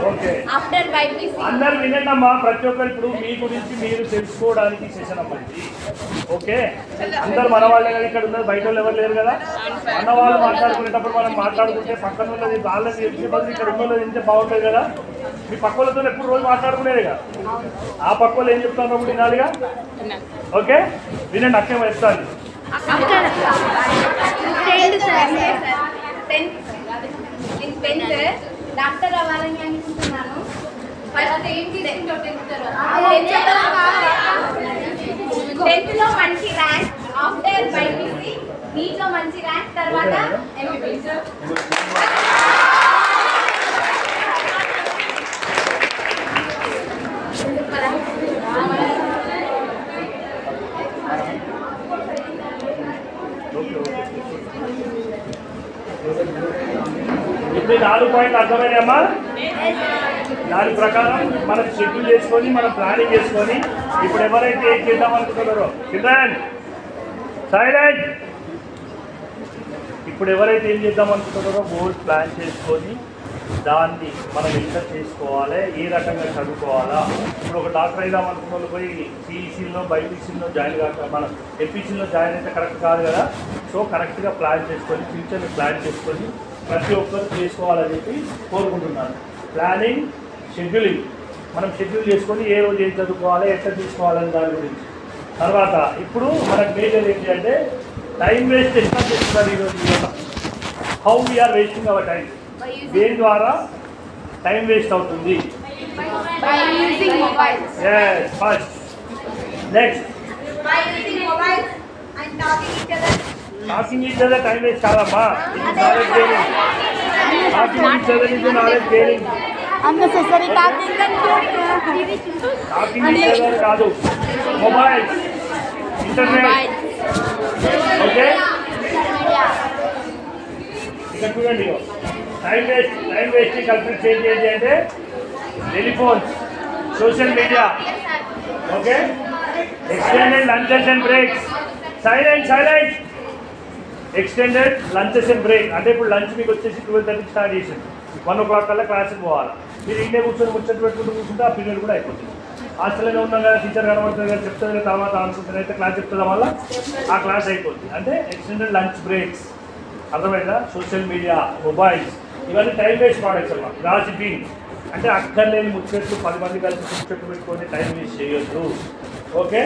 ఓకే అందరు వినండమ్మా ప్రతి ఒక్కరు ఇప్పుడు మీ గురించి మీరు తెలుసుకోవడానికి సెషన్ అమ్మా ఇది ఓకే అందరు మన వాళ్ళే కదా ఇక్కడ ఉన్నారు బయట వాళ్ళు ఎవరు లేరు కదా మన వాళ్ళు మాట్లాడుకునేటప్పుడు మనం మాట్లాడుకుంటే పక్కన ఉన్నది వాళ్ళని తెలిసే బదులు ఇక్కడ ఉన్న వాళ్ళు తెలిస్తే బాగుంటుంది కదా మీ పక్క వాళ్ళతో ఎప్పుడు రోజు మాట్లాడుకునేది కదా ఆ పక్క వాళ్ళు ఏం చెప్తారో కూడా వినాలిగా ఓకే వినండి అక్కే చెప్తాను డాక్టర్ అవ్వాలని అనుకుంటున్నాను ఫస్ట్ ఏంటి 10th లో మంచి ర్యాంక్ ఆఫ్టర్ బైపీసీ నీట్లో మంచి ర్యాంక్ తర్వాత ఎంబీబీఎస్ ఇప్పుడు 4 పాయింట్లు అర్థమైనాయమ్మా దాని ప్రకారం మనం షెడ్యూల్ చేసుకొని మనం ప్లానింగ్ చేసుకొని ఇప్పుడు ఎవరైతే ఏం చేద్దాం అనుకుంటున్నారో చిల్డ్రన్ సైలెంట్ ఇప్పుడు ఎవరైతే ఏం చేద్దాం అనుకుంటున్నారో గోల్ ప్లాన్ చేసుకొని దాన్ని మనం ఎంత చేసుకోవాలి ఏ రకంగా చదువుకోవాలా ఇప్పుడు ఒక డాక్టర్ అయిదాం అనుకున్న వాళ్ళు పోయి సిఈసీలో బైపీసీలో జాయిన్ కాక మనం ఎంపీసీలో జాయిన్ అయితే కరెక్ట్ కాదు కదా సో కరెక్ట్గా ప్లాన్ చేసుకొని ఫ్యూచర్ని ప్లాన్ చేసుకొని ప్రతి ఒక్కరు చేసుకోవాలని చెప్పి కోరుకుంటున్నాను ప్లానింగ్ షెడ్యూలింగ్ మనం షెడ్యూల్ చేసుకొని ఏ రోజు ఏం చదువుకోవాలి ఎట్లా తీసుకోవాలని దాని గురించి తర్వాత ఇప్పుడు మనకు మేజర్ ఏంటి అంటే టైం వేస్ట్ ఎట్లా చేస్తున్నారు ఈరోజు how we are wasting our time దేని ద్వారా టైం వేస్ట్ అవుతుంది first next talking each other time waste కాదమ్మా knowledge gaining talking each other is knowledge gaining unnecessary talking talking each other కాదు మొబైల్స్ ఇంటర్నెట్ ఓకే ఇక్కడ చూడండి టైం వేస్ట్ కల్పిట్ చేంజ్ ఏంటి అంటే telephones social media okay extended lunches and breaks silent extended lunches and break అంటే ఇప్పుడు lunch మీకు వచ్చేసి 12:30 start చేసింది 1 o'clock కల్లా క్లాస్కి పోవాలి మీరు ఇంటే కూర్చొని ముచ్చట్లు పెట్టుకుంటూ కూర్చుంటే ఆ పీరియడ్ కూడా అయిపోతుంది హాస్టల్లో ఉన్నాం కదా టీచర్ కనబడుతుంది కదా చెప్తుంది కదా తర్వాత అనుకుంటుంది అయితే క్లాస్ చెప్తుందా వల్ల ఆ క్లాస్ అయిపోతుంది అంటే ఎక్స్టెండెడ్ లంచ్ బ్రేక్స్ అర్థమైందా సోషల్ మీడియా మొబైల్స్ ఇవన్నీ టైం వేస్ట్ ప్రోడక్ట్స్ అన్నమాట గాసిపింగ్ అంటే అక్కర్లేని ముచ్చట్లు 10 మంది కలిసి ముచ్చట్లు పెట్టుకొని టైం వేస్ట్ చేయొద్దు okay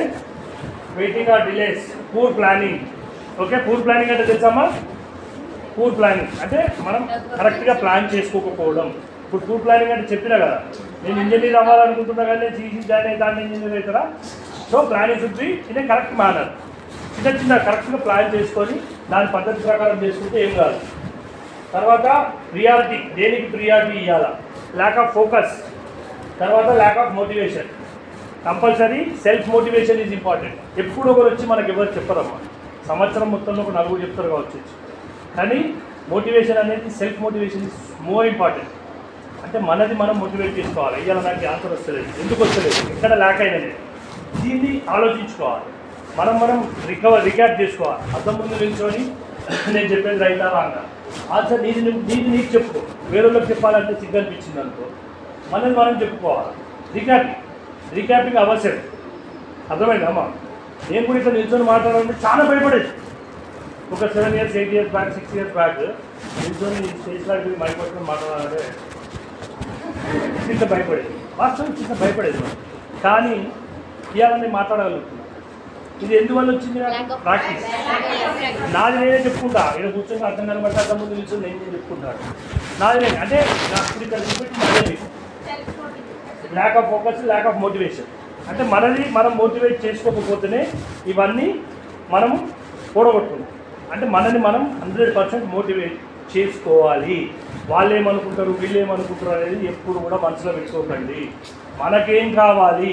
waiting or delays poor planning okay poor planning అంటే తెలుసమ్మా పూర్ ప్లానింగ్ అంటే మనం కరెక్ట్గా ప్లాన్ చేసుకోకపోవడం ఇప్పుడు పూర్ ప్లానింగ్ అంటే చెప్పినా కదా నేను ఇంజనీర్ అవ్వాలనుకుంటున్నా కానీ నేను సీసీ జాయిన్ అయితే దాన్ని ఇంజనీర్ అవుతారా so planning should be in a correct manner చిన్న కరెక్ట్గా ప్లాన్ చేసుకొని దాని పద్ధతి ప్రకారం చేసుకుంటే ఏం కాదు తర్వాత ప్రియారిటీ దేనికి ప్రియారిటీ ఇవ్వాలా ల్యాక్ ఆఫ్ ఫోకస్ తర్వాత lack of motivation compulsory self motivation is important ఎప్పుడు ఒకరు వచ్చి మనకు ఎవరు చెప్పరమ్మా సంవత్సరం మొత్తంలో ఒక 4 చెప్తారు కావచ్చు కానీ మోటివేషన్ అనేది self motivation is more important అంటే మనది మనం మోటివేట్ చేసుకోవాలి ఇవాళ నాకు ఆన్సర్ వస్తలేదు ఎందుకు వస్తలేదు ఎక్కడ ల్యాక్ అయినది దీన్ని ఆలోచించుకోవాలి మనం రికార్డ్ చేసుకోవాలి అర్థం ముందు నిల్చొని నేను చెప్పేది రైతా రాంగా ఆన్సర్ నీకు చెప్పుకో వేరేళ్ళకి చెప్పాలంటే సిగ్గు అనిపించింది అనుకో మనది మనం చెప్పుకోవాలి రీక్యాపింగ్ అవసరం అర్థమైందమ్మా నేను కూడా ఇట్లా నిల్చొని మాట్లాడాలంటే చాలా భయపడేది ఒక 7 years 8 years back 6 years back నిల్చొని స్టేజ్ లాంటివి మైక్ పట్టుకొని మాట్లాడాలంటే ఇంత భయపడేది వాస్తవం ఇంత భయపడేది మనం కానీ ఇవాళ నేను మాట్లాడగలుగుతున్నాను ఇది ఎందువల్ల వచ్చింది ప్రాక్టీస్ నాది నేనే చెప్పుకుంటా ఇక్కడ కూర్చొని అర్థం కనబట్టి అర్థం ముందు నిల్చొని నేను చెప్పుకుంటాను నాది నేను అంటే నాకు ఇప్పుడు ఇక్కడ చూపెట్టి నాదే lack of focus lack of motivation అంటే మనది మనం మోటివేట్ చేసుకోకపోతేనే ఇవన్నీ మనము కూడగొట్టుకుంటాం అంటే మనని మనం 100% మోటివేట్ చేసుకోవాలి వాళ్ళు ఏమనుకుంటారు వీళ్ళు ఏమనుకుంటారు అనేది ఎప్పుడు కూడా మనసులో పెట్టుకోకండి మనకేం కావాలి,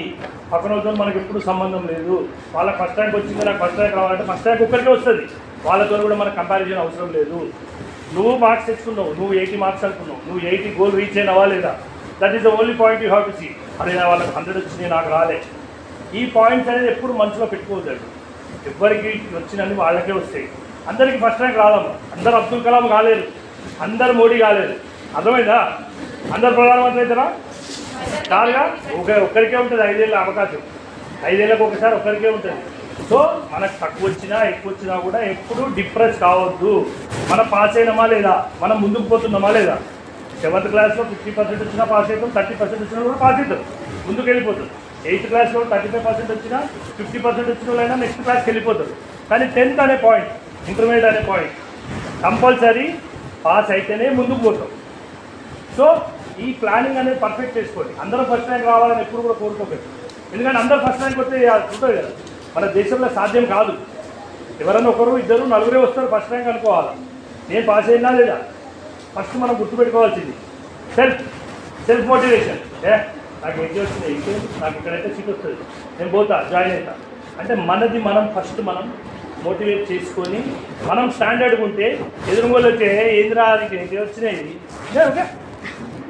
పక్కనతో మనకి ఎప్పుడు సంబంధం లేదు. వాళ్ళకి ఫస్ట్ ర్యాంక్ వచ్చింది, నాకు ఫస్ట్ ర్యాంక్ రావాలంటే ఫస్ట్ ర్యాంక్ ఒక్కరికే వస్తుంది. వాళ్ళతో కూడా మనకు కంపారిజన్ అవసరం లేదు. నువ్వు మార్క్స్ తెచ్చుకున్నావు, నువ్వు 80 మార్క్స్ అనుకున్నావు, నువ్వు 80 గోల్ రీచ్ అయినవా లేదా, that is the only point you have to see. అరే వాళ్ళకి 100 వచ్చినాయి నాకు రాలే. ఈ పాయింట్స్ అనేది ఎప్పుడు మనసులో పెట్టుకోవద్దు. ఎవరికి వచ్చినన్ని వాళ్ళకే వస్తాయి. అందరికీ ఫస్ట్ ర్యాంక్ రాదమ్మా. అందరు అబ్దుల్ కలాం కాలేదు, అందరు మోడీ కాలేదు. అర్థమైందా? అందరు ప్రధానమంత్రి అవుతారా? కాదుగా. ఒక్కరికే ఉంటుంది 5 ఏళ్ళ అవకాశం. 5 ఏళ్ళకి ఒకసారి ఒక్కరికే ఉంటుంది. సో మనకు తక్కువ వచ్చినా ఎక్కువ వచ్చినా కూడా ఎప్పుడు డిప్రెస్ కావద్దు. మనం పాస్ అయినామా లేదా, మనం ముందుకు పోతున్నామా లేదా. 7th క్లాస్లో 50% వచ్చినా పాస్ అవుతాం, 30% వచ్చినా కూడా పాస్ అవుతాం, ముందుకు వెళ్ళిపోతాం. 8th క్లాస్లో 35% వచ్చినా 50% వచ్చిన వాళ్ళైనా నెక్స్ట్ క్లాస్కి వెళ్ళిపోతారు. కానీ 10th అనే పాయింట్, ఇంటర్మీడియట్ అనే పాయింట్ కంపల్సరీ పాస్ అయితేనే ముందుకు పోతాం. సో ఈ ప్లానింగ్ అనేది పర్ఫెక్ట్ చేసుకోండి. అందరూ ఫస్ట్ ర్యాంక్ రావాలని ఎప్పుడు కూడా కోరుకోలేదు. ఎందుకంటే అందరూ ఫస్ట్ ర్యాంక్ వస్తే ఉంటుంది కదా, మన దేశంలో సాధ్యం కాదు. ఎవరైనా ఒకరు ఇద్దరు నలుగురే వస్తారు ఫస్ట్ ర్యాంక్ అనుకోవాలి. నేను పాస్ అయినా లేదా ఫస్ట్ మనం గుర్తుపెట్టుకోవాల్సింది సెల్ఫ్ మోటివేషన్. నాకు ఎగ్జామ్ వస్తుంది, ఇంకేం నాకు ఇక్కడైతే సీట్ వస్తుంది, నేను పోతా, జాయిన్ అవుతా అంటే మనది మనం ఫస్ట్ మనం మోటివేట్ చేసుకొని మనం స్టాండర్డ్గా ఉంటే ఎదురుగోళ్ళు వచ్చే ఏంద్రా అది వచ్చినాయి ఓకే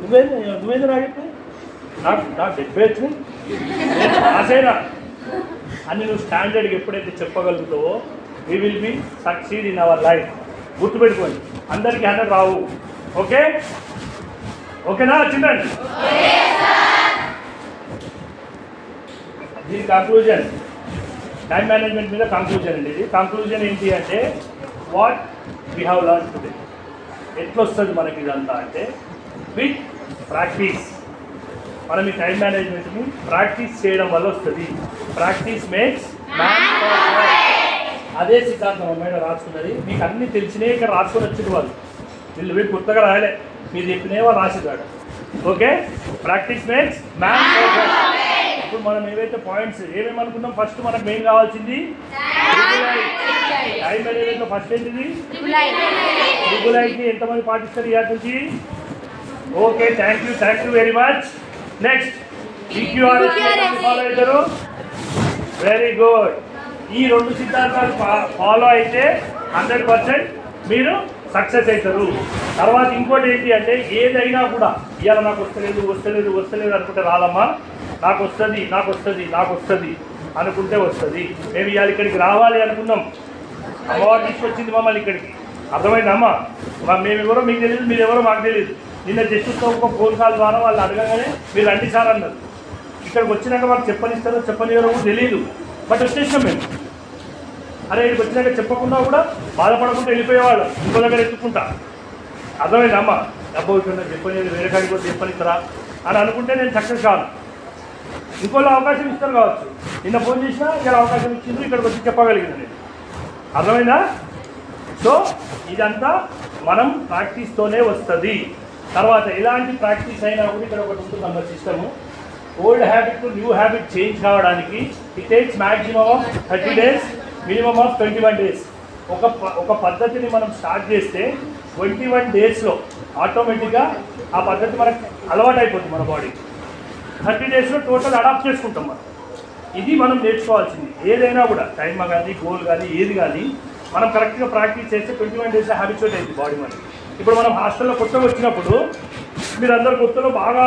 నువ్వేంద్ర ఆగితే నాకు 70 వచ్చినాయి పాస్ అయినా అని నువ్వు స్టాండర్డ్గా ఎప్పుడైతే చెప్పగలుగుతావో we will be succeed in our life. గుర్తుపెట్టుకోండి, అందరికీ 100 రావు. ఓకే ఓకేనా చిల్డ్రన్? దీని కంక్లూజన్, టైం మేనేజ్మెంట్ మీద కంక్లూజన్ అండి. ఇది కంక్లూజన్ ఏంటి అంటే what we have learn today. ఎట్లొస్తుంది మనకి ఇదంతా అంటే విత్ ప్రాక్టీస్. మనం ఈ టైం మేనేజ్మెంట్ని ప్రాక్టీస్ చేయడం వల్ల వస్తుంది. Practice makes man perfect. అదే సిద్ధాంతం అమ్మాయిలో రాసుకున్నది. మీకు అన్నీ తెలిసినే ఇక్కడ రాసుకొని వచ్చింది వాళ్ళు. వీళ్ళు కొత్తగా రాయలే, మీరు చెప్పినేవో రాసేదాడు. Okay, practice makes man perfect. ఇప్పుడు మనం ఏవైతే పాయింట్స్ ఏమేమి అనుకున్నాం, ఫస్ట్ మనకు మెయిన్ కావాల్సింది టైం మేనేజ్మెంట్లో ఫస్ట్ ఏంటిది ట్రిబుల్ ఎంతమంది పాటిస్తారు ఇయర్ నుంచి? Okay, thank you very much. Next EQRS follow అవుతారు. Very good. ఈ 2 సిద్ధాంతాలు ఫాలో అయితే 100% మీరు సక్సెస్ అవుతారు. తర్వాత ఇంకోటి ఏంటి అంటే ఏదైనా కూడా ఇవాళ నాకు వస్తలేదు అనుకుంటే రాదమ్మా. నాకు వస్తుంది అనుకుంటే వస్తుంది. మేము ఇవాళ ఇక్కడికి రావాలి అనుకున్నాం, అమ్మవారు తీసుకొచ్చింది మమ్మల్ని ఇక్కడికి. అర్థమైందమ్మా? మేమెవరో మీకు తెలియదు, మీరెవరో మాకు తెలియదు. నిన్న జస్ట్ ఒక ఫోన్ కాల్ ద్వారా వాళ్ళు అడగగానే మీరు రండి సార్ అన్నారు. ఇక్కడికి వచ్చినాక మాకు చెప్పనిస్తారో చెప్పనివ్వరో తెలియదు, బట్ వచ్చేసినాం మేము. అరే ఇక్కడికి వచ్చినాక చెప్పకుండా కూడా బాధపడకుండా వెళ్ళిపోయేవాళ్ళు, ఇంకో దగ్గర ఎత్తుకుంటా. అర్థమైందమ్మా? డబ్బు ఇక్కడ చెప్పలేదు, వేరే కాడికి కూడా చెప్పనిస్తారా అని అనుకుంటే నేను సక్సెస్ కాదు. ఇంకోళ్ళు అవకాశం ఇస్తారు కావచ్చు, నిన్న ఫోన్ చేసినా ఇక్కడ అవకాశం ఇచ్చింది, ఇక్కడికి వచ్చి చెప్పగలిగింది నేను. అర్థమైందా? సో ఇదంతా మనం ప్రాక్టీస్తోనే వస్తుంది. తర్వాత ఎలాంటి ప్రాక్టీస్ అయినా కూడా ఇక్కడ ఒకటి ఉంటుంది మన system. Old habit to new habit change కావడానికి it takes maximum of 30 days, minimum of 21 days. ఒక పద్ధతిని మనం స్టార్ట్ చేస్తే 21 daysలో ఆటోమేటిక్గా ఆ పద్ధతి మనకు అలవాటు అయిపోతుంది మన బాడీ. 30 daysలో టోటల్ అడాప్ట్ చేసుకుంటాం మనం. ఇది మనం నేర్చుకోవాల్సింది. ఏదైనా కూడా టైం కానీ గోల్ కానీ ఏది కానీ మనం కరెక్ట్గా ప్రాక్టీస్ చేస్తే 21 daysలో హ్యాబిచువేట్ అయింది బాడీ మనకి. ఇప్పుడు మనం హాస్టల్లో కొత్తగా వచ్చినప్పుడు మీరందరూ కొత్తలో బాగా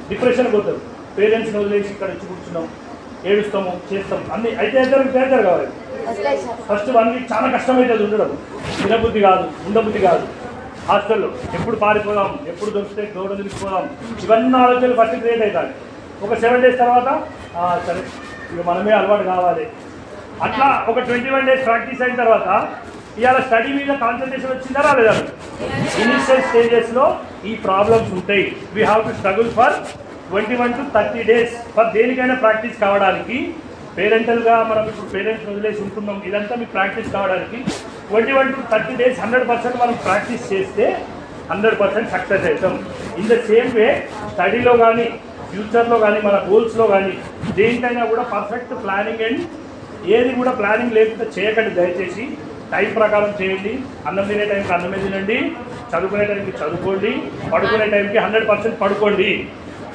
డిప్రెషన్కి పోతారు. పేరెంట్స్ని వదిలేసి ఇక్కడ వచ్చి కూర్చున్నాం, ఏడుస్తాము, చేస్తాం అన్నీ అయితే తేతారు కావాలి. ఫస్ట్ 1 week చాలా కష్టమవుతుంది ఉండడం, తినబుద్ధి కాదు, ఉండబుద్ధి కాదు. హాస్టల్లో ఎప్పుడు పారిపోదాం, ఎప్పుడు దొరికితే దూడ తిరిగిపోదాం, ఇవన్నీ ఆలోచనలు ఫస్ట్ క్రియేట్ అవుతాయి. ఒక 7 days తర్వాత సరే ఇక మనమే అలవాటు కావాలి. అట్లా ఒక 21 days ప్రాక్టీస్ అయిన తర్వాత ఇవాళ స్టడీ మీద కాన్సన్ట్రేషన్ వచ్చిందా రాలేదా? ఇనిషియల్ స్టేజెస్లో ఈ ప్రాబ్లమ్స్ ఉంటాయి. We have to struggle for 21 to 30 days for దేనికైనా ప్రాక్టీస్ కావడానికి. పేరెంటల్గా మనం ఇప్పుడు పేరెంట్స్ వదిలేసి ఉంటున్నాం, ఇదంతా మీకు ప్రాక్టీస్ కావడానికి 21 to 30 days 100% మనం ప్రాక్టీస్ చేస్తే 100% సక్సెస్ అవుతాం. ఇన్ ద సేమ్ వే స్టడీలో కానీ ఫ్యూచర్లో కానీ మన గోల్స్లో కానీ దేనికైనా కూడా పర్ఫెక్ట్ ప్లానింగ్ అండ్ ఏది కూడా ప్లానింగ్ లేకుండా చేయకండి. దయచేసి టైం ప్రకారం చేయండి. అన్నం తినే టైంకి అన్నమే తినండి, చదువుకునే టైంకి చదువుకోండి, పడుకునే టైంకి 100% పడుకోండి.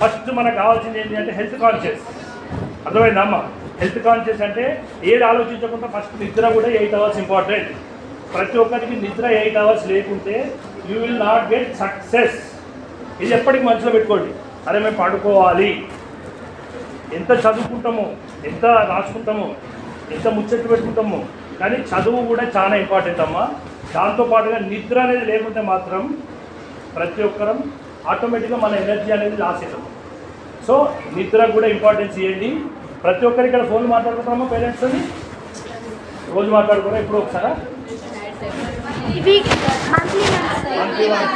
ఫస్ట్ మనకు కావాల్సింది ఏంటి అంటే హెల్త్ కాన్షియస్. అర్థమైందా అమ్మ? హెల్త్ కాన్షియస్ అంటే ఏది ఆలోచించకుండా ఫస్ట్ నిద్ర కూడా 8 hours ఇంపార్టెంట్. ప్రతి ఒక్కరికి నిద్ర 8 hours లేకుంటే you will not get success. ఇది ఎప్పటికి మనసులో పెట్టుకోండి. అరే మేము పడుకోవాలి, ఎంత చదువుకుంటామో, ఎంత రాసుకుంటామో, ఎంత ముచ్చట్లు పెట్టుకుంటామో, కానీ చదువు కూడా చాలా ఇంపార్టెంట్ అమ్మా. దాంతోపాటుగా నిద్ర అనేది లేకుంటే మాత్రం ప్రతి ఒక్కరం ఆటోమేటిక్గా మన ఎనర్జీ అనేది లాస్ అవుతాం. సో నిద్ర కూడా ఇంపార్టెన్స్ ఇవ్వండి. ప్రతి ఒక్కరు ఇక్కడ ఫోన్లు మాట్లాడుకుంటామా పేరెంట్స్ అని? రోజు మాట్లాడుకున్నా ఇప్పుడు ఒకసారా?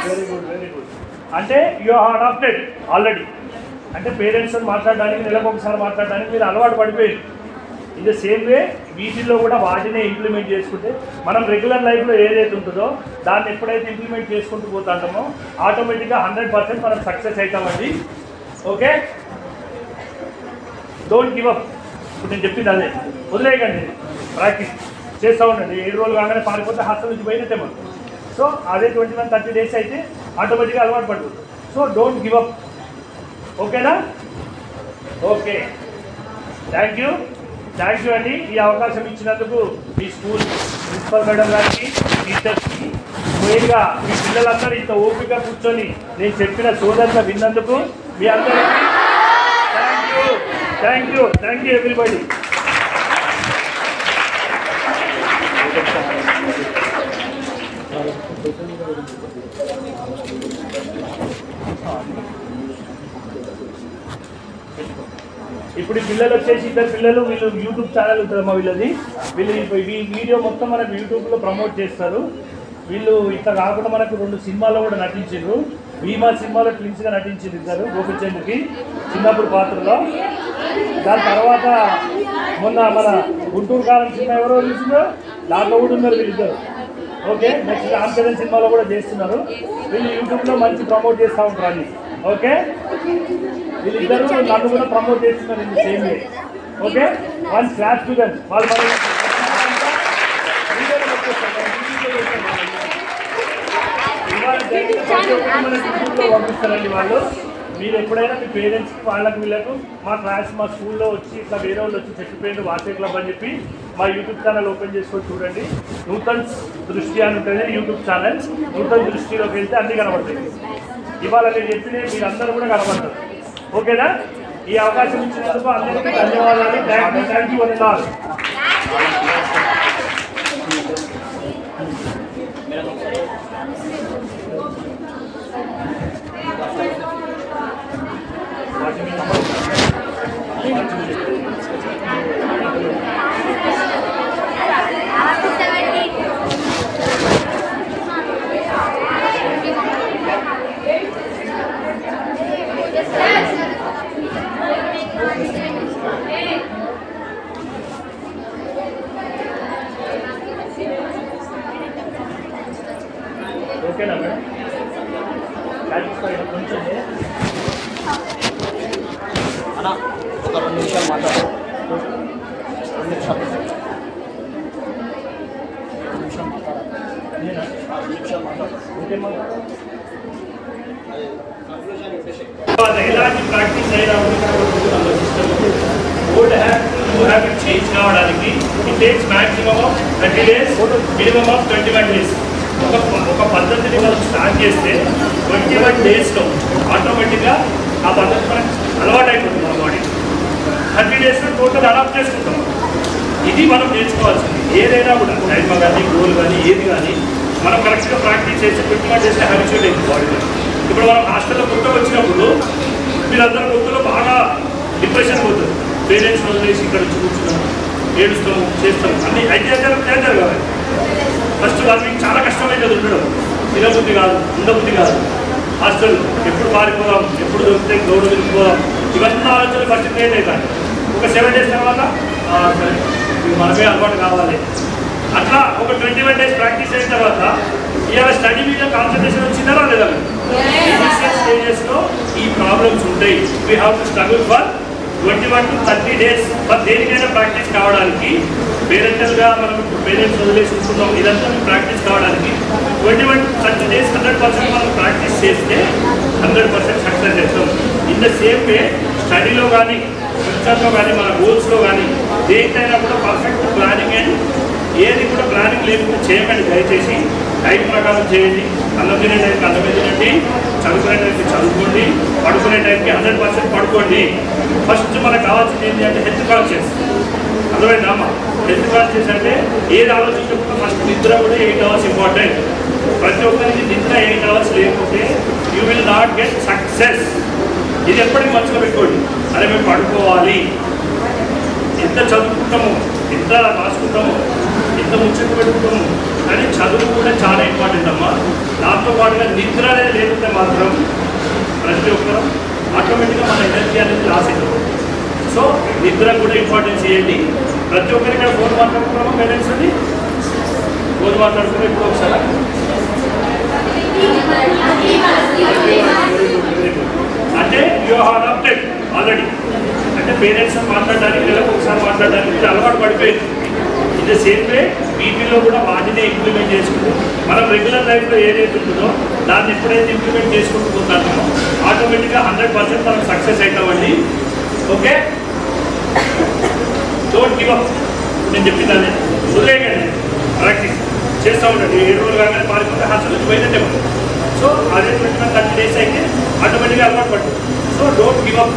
Very good very good. అంటే యూ హావ్ అడాప్టెడ్ ఆల్రెడీ. అంటే పేరెంట్స్ మాట్లాడడానికి నెలకు ఒకసారి మాట్లాడడానికి మీరు అలవాటు పడిపోయారు. ఇన్ ద సేమ్ వే వీటిల్లో కూడా వాటినే ఇంప్లిమెంట్ చేసుకుంటే మనం రెగ్యులర్ లైఫ్లో ఏదైతే ఉంటుందో దాన్ని ఎప్పుడైతే ఇంప్లిమెంట్ చేసుకుంటూ పోతామో ఆటోమేటిక్గా 100% మనం సక్సెస్ అవుతామండి. Okay, don't give up. ఇప్పుడు నేను చెప్పింది అదే, వదిలేయకండి, ప్రాక్టీస్ చేస్తూ ఉండండి. 7 రోజులు కాగానే పారిపోతే హాస్టల్ నుంచి పోయినట్టే మనం. సో అదే 21-30 days అయితే ఆటోమేటిక్గా అలవాటు పడుతుంది. So don't give up. ఓకేనా? ఓకే, థ్యాంక్ యూ అండి. ఈ అవకాశం ఇచ్చినందుకు మీ స్కూల్ ప్రిన్సిపల్ మేడం గారికి, టీచర్స్కి, మెయిన్గా మీ పిల్లలందరూ ఇంత ఓపిక కూర్చొని నేను చెప్పిన సోదరుగా విన్నందుకు మీ అందరికీ థ్యాంక్ యూ ఎవ్రీబడి. ఇప్పుడు ఈ పిల్లలు వచ్చేసి 2 పిల్లలు, వీళ్ళు యూట్యూబ్ ఛానల్ ఉంటుందమ్మా వీళ్ళది. వీళ్ళు ఈ వీడియో మొత్తం మనకు యూట్యూబ్లో ప్రమోట్ చేస్తారు. వీళ్ళు ఇట్లా కాకుండా మనకు 2 సినిమాల్లో కూడా నటించారు. భీమా సినిమాలో ట్విన్స్గా నటించింది ఇద్దరు, గోపిచంద్కి చిన్నప్పుడు పాత్రలో. దాని తర్వాత మొన్న మన గుంటూరు కాలం సినిమా ఎవరో చూసిందో దాంట్లో కూడా ఉన్నారు వీళ్ళిద్దరు. ఓకే, నెక్స్ట్ రామచరణ్ సినిమాలో కూడా చేస్తున్నారు. వీళ్ళు యూట్యూబ్లో మంచి ప్రమోట్ చేస్తూ ఉంటారు అన్ని. ఓకే, వీళ్ళిద్దరు నన్ను కూడా ప్రమోట్ చేస్తున్నారు in the same way. Okay, one class to them. వాళ్ళు పంపిస్తారండి వాళ్ళు. మీరు ఎప్పుడైనా మీ పేరెంట్స్కి వాళ్ళకి వీళ్ళకు మా క్లాస్ మా స్కూల్లో వచ్చి ఇట్లా వేరే వాళ్ళు వచ్చి చెప్పిపోయింది వాట్సాప్ క్లబ్ అని చెప్పి మా యూట్యూబ్ ఛానల్ ఓపెన్ చేసుకొని చూడండి. నూతన్ దృష్టి అని ఉంటుంది యూట్యూబ్ ఛానల్. నూతన్ దృష్టిలోకి వెళ్తే అన్నీ కనబడతాయి. ఇవాళ నేను చెప్పిన మీరందరూ కూడా కనబడతారు. ఓకేనా? ఈ అవకాశం ఇచ్చినందుకు అందరికీ ధన్యవాదాలు. Thank you one all. ఓకేనా మేడం? కొంచెం అన్న ఒక 2 నిమిషాలు మాట్లాడు. 2 నిమిషాలు ఎలాంటి ప్రాక్టీస్ అయినా ఓల్డ్ హ్యాబిట్ చేంజ్ కావడానికి it takes maximum of 30 days, minimum of 21 days. ఒక పద్ధతిని మనం స్టార్ట్ చేస్తే 21 daysలో ఆటోమేటిక్గా ఆ పద్ధతి మనకు అలవాటు అయిపోతుంది. మన బాడీ 30 daysలో టోటల్ అడాప్ట్ చేసుకుంటాం. ఇది మనం నేర్చుకోవాల్సింది. ఏదైనా కూడా టైం కానీ గోల్ కానీ ఏది కానీ మనం కరెక్ట్గా ప్రాక్టీస్ చేసి 21 days హ్యాబిచుయేట్ అయింది బాడీలో. ఇప్పుడు మనం హాస్టల్లో కొత్తగా వచ్చినప్పుడు మీరందరూ కొత్తలో బాగా డిప్రెషన్ పోతుంది. పేరెంట్స్ వదిలేసి ఇక్కడ వచ్చి కూర్చున్నాం, ఏడుస్తాం, చేస్తాం, అన్నీ అయితే చేస్తారు కదా. ఫస్ట్ వాళ్ళకి చాలా కష్టమైనది ఉండడం, తినబుద్ధి కాదు, ఉండబుద్ధి కాదు. హాస్టల్ ఎప్పుడు పారిపోదాం, ఎప్పుడు దొరికితే గౌరవం వెళ్ళిపోదాం, ఇవన్నీ ఆలోచనలు ఫస్ట్ క్రియేట్ అవుతాయి. ఒక 7 days తర్వాత సరే మనమే అలవాటు కావాలి. అట్లా ఒక 21 days ప్రాక్టీస్ అయిన తర్వాత ఇవాళ స్టడీ మీద కాన్సన్ట్రేషన్ వచ్చిందా లేదా? ఇనిషియల్ స్టేజెస్లో ఈ ప్రాబ్లమ్స్ ఉంటాయి. We have to struggle for 21 to 30 days. దేనికైనా ప్రాక్టీస్ కావడానికి పేరెంటల్గా మనం పేరెంట్స్ వదిలేసి ఉంటున్నాం. ఇదంతా మేము ప్రాక్టీస్ కావడానికి 30 days 100% మనం ప్రాక్టీస్ చేస్తే 100% సక్సెస్ చేస్తాం. ఇన్ ద సేమ్ వే స్టడీలో కానీ ఫ్యూచర్లో కానీ మన గోల్స్లో కానీ దేనికైనా కూడా పర్ఫెక్ట్ ప్లానింగ్ అండ్ ఏది కూడా ప్లానింగ్ లేకుండా చేయకండి. దయచేసి టైం ప్రకారం చేయండి. అన్నం తినే టైంకి అన్నం తినండి, చదువుకునే టైంకి చదువుకోండి, పడుకునే టైంకి 100% పడుకోండి. ఫస్ట్ మనకు కావాల్సింది ఏంటి అంటే హెల్త్ కాన్షియస్. అర్థమైందమ్మా? హెల్త్ కాన్షియస్ అంటే ఏది ఆలోచించకుండా ఫస్ట్ నిద్ర కూడా 8 hours ఇంపార్టెంట్. ప్రతి ఒక్కరికి నిద్ర 8 hours లేకపోతే you will not get success. ఇది ఎప్పటికీ మనసులో పెట్టుకోండి. అదే మేము పడుకోవాలి, ఎంత చదువుకుంటాము, ఎంత రాసుకుంటాము, ఎంత ముచ్చట పెట్టుకుంటాము, కానీ చదువు కూడా చాలా ఇంపార్టెంట్ అమ్మా. దాంతో పాటుగా నిద్ర అనేది లేకపోతే మాత్రం ప్రతి ఒక్కరు ఆటోమేటిక్గా మన ఎనర్జీ అనేది లాస్ అవుతుంది. సో నిద్ర కూడా ఇంపార్టెన్స్ ఇవ్వండి. ప్రతి ఒక్కరి ఇక్కడ ఫోన్ మాట్లాడుకున్నామా పేరెంట్స్ అని? ఫోన్ మాట్లాడుకున్నాం ఇప్పుడు ఒకసారి. అంటే యూ హావ్ అడాప్టెడ్ ఆల్రెడీ. అంటే పేరెంట్స్ మాట్లాడడానికి నెలకు ఒకసారి మాట్లాడడానికి మీరు అలవాటు పడిపోయింది. ఇన్ ద సేమ్ వే వీటిలో కూడా వాటినే ఇంప్లిమెంట్ చేసుకుంటూ మనం రెగ్యులర్ లైఫ్లో ఏదైతే ఉంటుందో దాన్ని ఎప్పుడైతే ఇంప్లిమెంట్ చేసుకుంటూ పోతామో ఆటోమేటిక్గా 100% మనం సక్సెస్ అవుతామండి. Okay, don't give up. నేను చెప్పిందాన్ని వదిలేయండి, ప్రాక్టీస్ చేస్తూ ఉండండి. 7 రోజులు కాగానే పారిపోతే హాస్టల్ నుంచి పోయినట్టే మనం. సో అదే 30 days అయితే ఆటోమేటిక్గా అలవాటు పడుతుంది. So don't give up.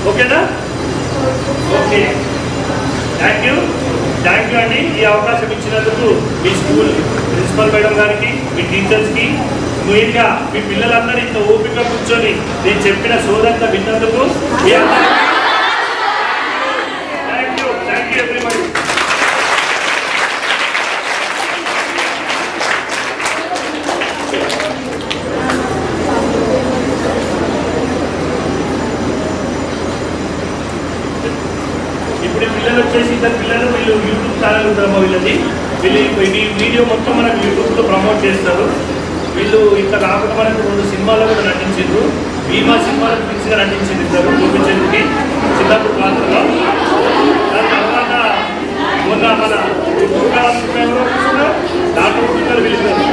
ఓకేనా? ఓకే, థ్యాంక్ యూ అండి. ఈ అవకాశం ఇచ్చినందుకు మీ స్కూల్ ప్రిన్సిపల్ మేడం గారికి, మీ టీచర్స్కి, మెయిన్గా మీ పిల్లలందరూ ఇంత ఓపిక కూర్చొని నేను చెప్పిన సోదంతా విన్నందుకు మీ అందరికీ థ్యాంక్ యూ ఎవ్రీబడి. ఇప్పుడు పిల్లలు వచ్చేసి ఇద్దరు పిల్లలు వీళ్ళు యూట్యూబ్ ఛానల్ ఉంటుందమ్మా వీళ్ళది. వీళ్ళు ఈ వీడియో మొత్తం మనకు యూట్యూబ్లో ప్రమోట్ చేస్తారు. వీళ్ళు ఇంకా కాకుండా మనకు 2 సినిమాల్లో కూడా నటించారు. భీమా సినిమాలకు మించిగా నటించింది ఇద్దరు. చూపించేందుకు చిన్నప్పుడు పాత్రలో. దాని తర్వాత మొన్న మన డాక్టర్ పిల్లలు వెళ్ళిపోయారు.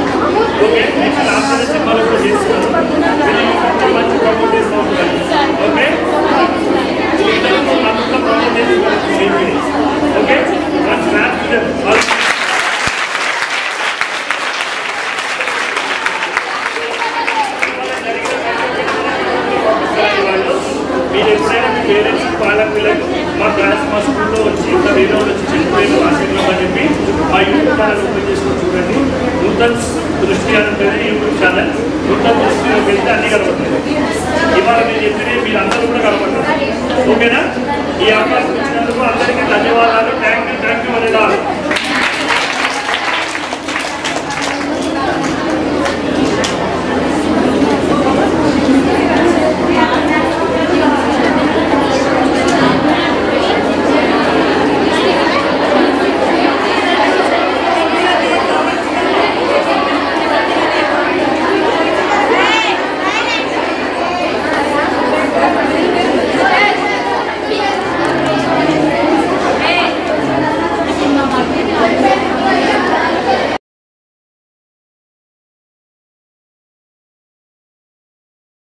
ఓకే, నెక్స్ట్ లాస్ట్ సినిమాలు కూడా చేస్తున్నారు. వీళ్ళు మంచి ప్రమోట్ చేస్తూ ఉంటారు. ఓకే, ప్రమోట్ చేస్తున్నారు. ఓకే, మీరు ఎప్పుడైనా మీ పేరెంట్స్ వాళ్ళ పిల్లలకు మా క్లాస్ మా స్కూల్లో వచ్చి ఇంకా వేరే వాళ్ళు వచ్చి చెప్పిపోయిన ఆశీర్వాదం అని చెప్పి మా యూట్యూబ్ ఛానల్ ఓపెన్ చేసుకొని చూడండి. నూతన్ దృష్టి అని ఉంటుంది యూట్యూబ్ ఛానల్. నూతన్ దృష్టిలోకి వెళ్తే అన్నీ కనబడుతుంది. ఇవాళ నేను చెప్పినవి మీరందరూ కూడా కనబడతారు. ఓకేనా? ఈ అవకాశం ఇచ్చినందుకు అందరికీ ధన్యవాదాలు. Thank you.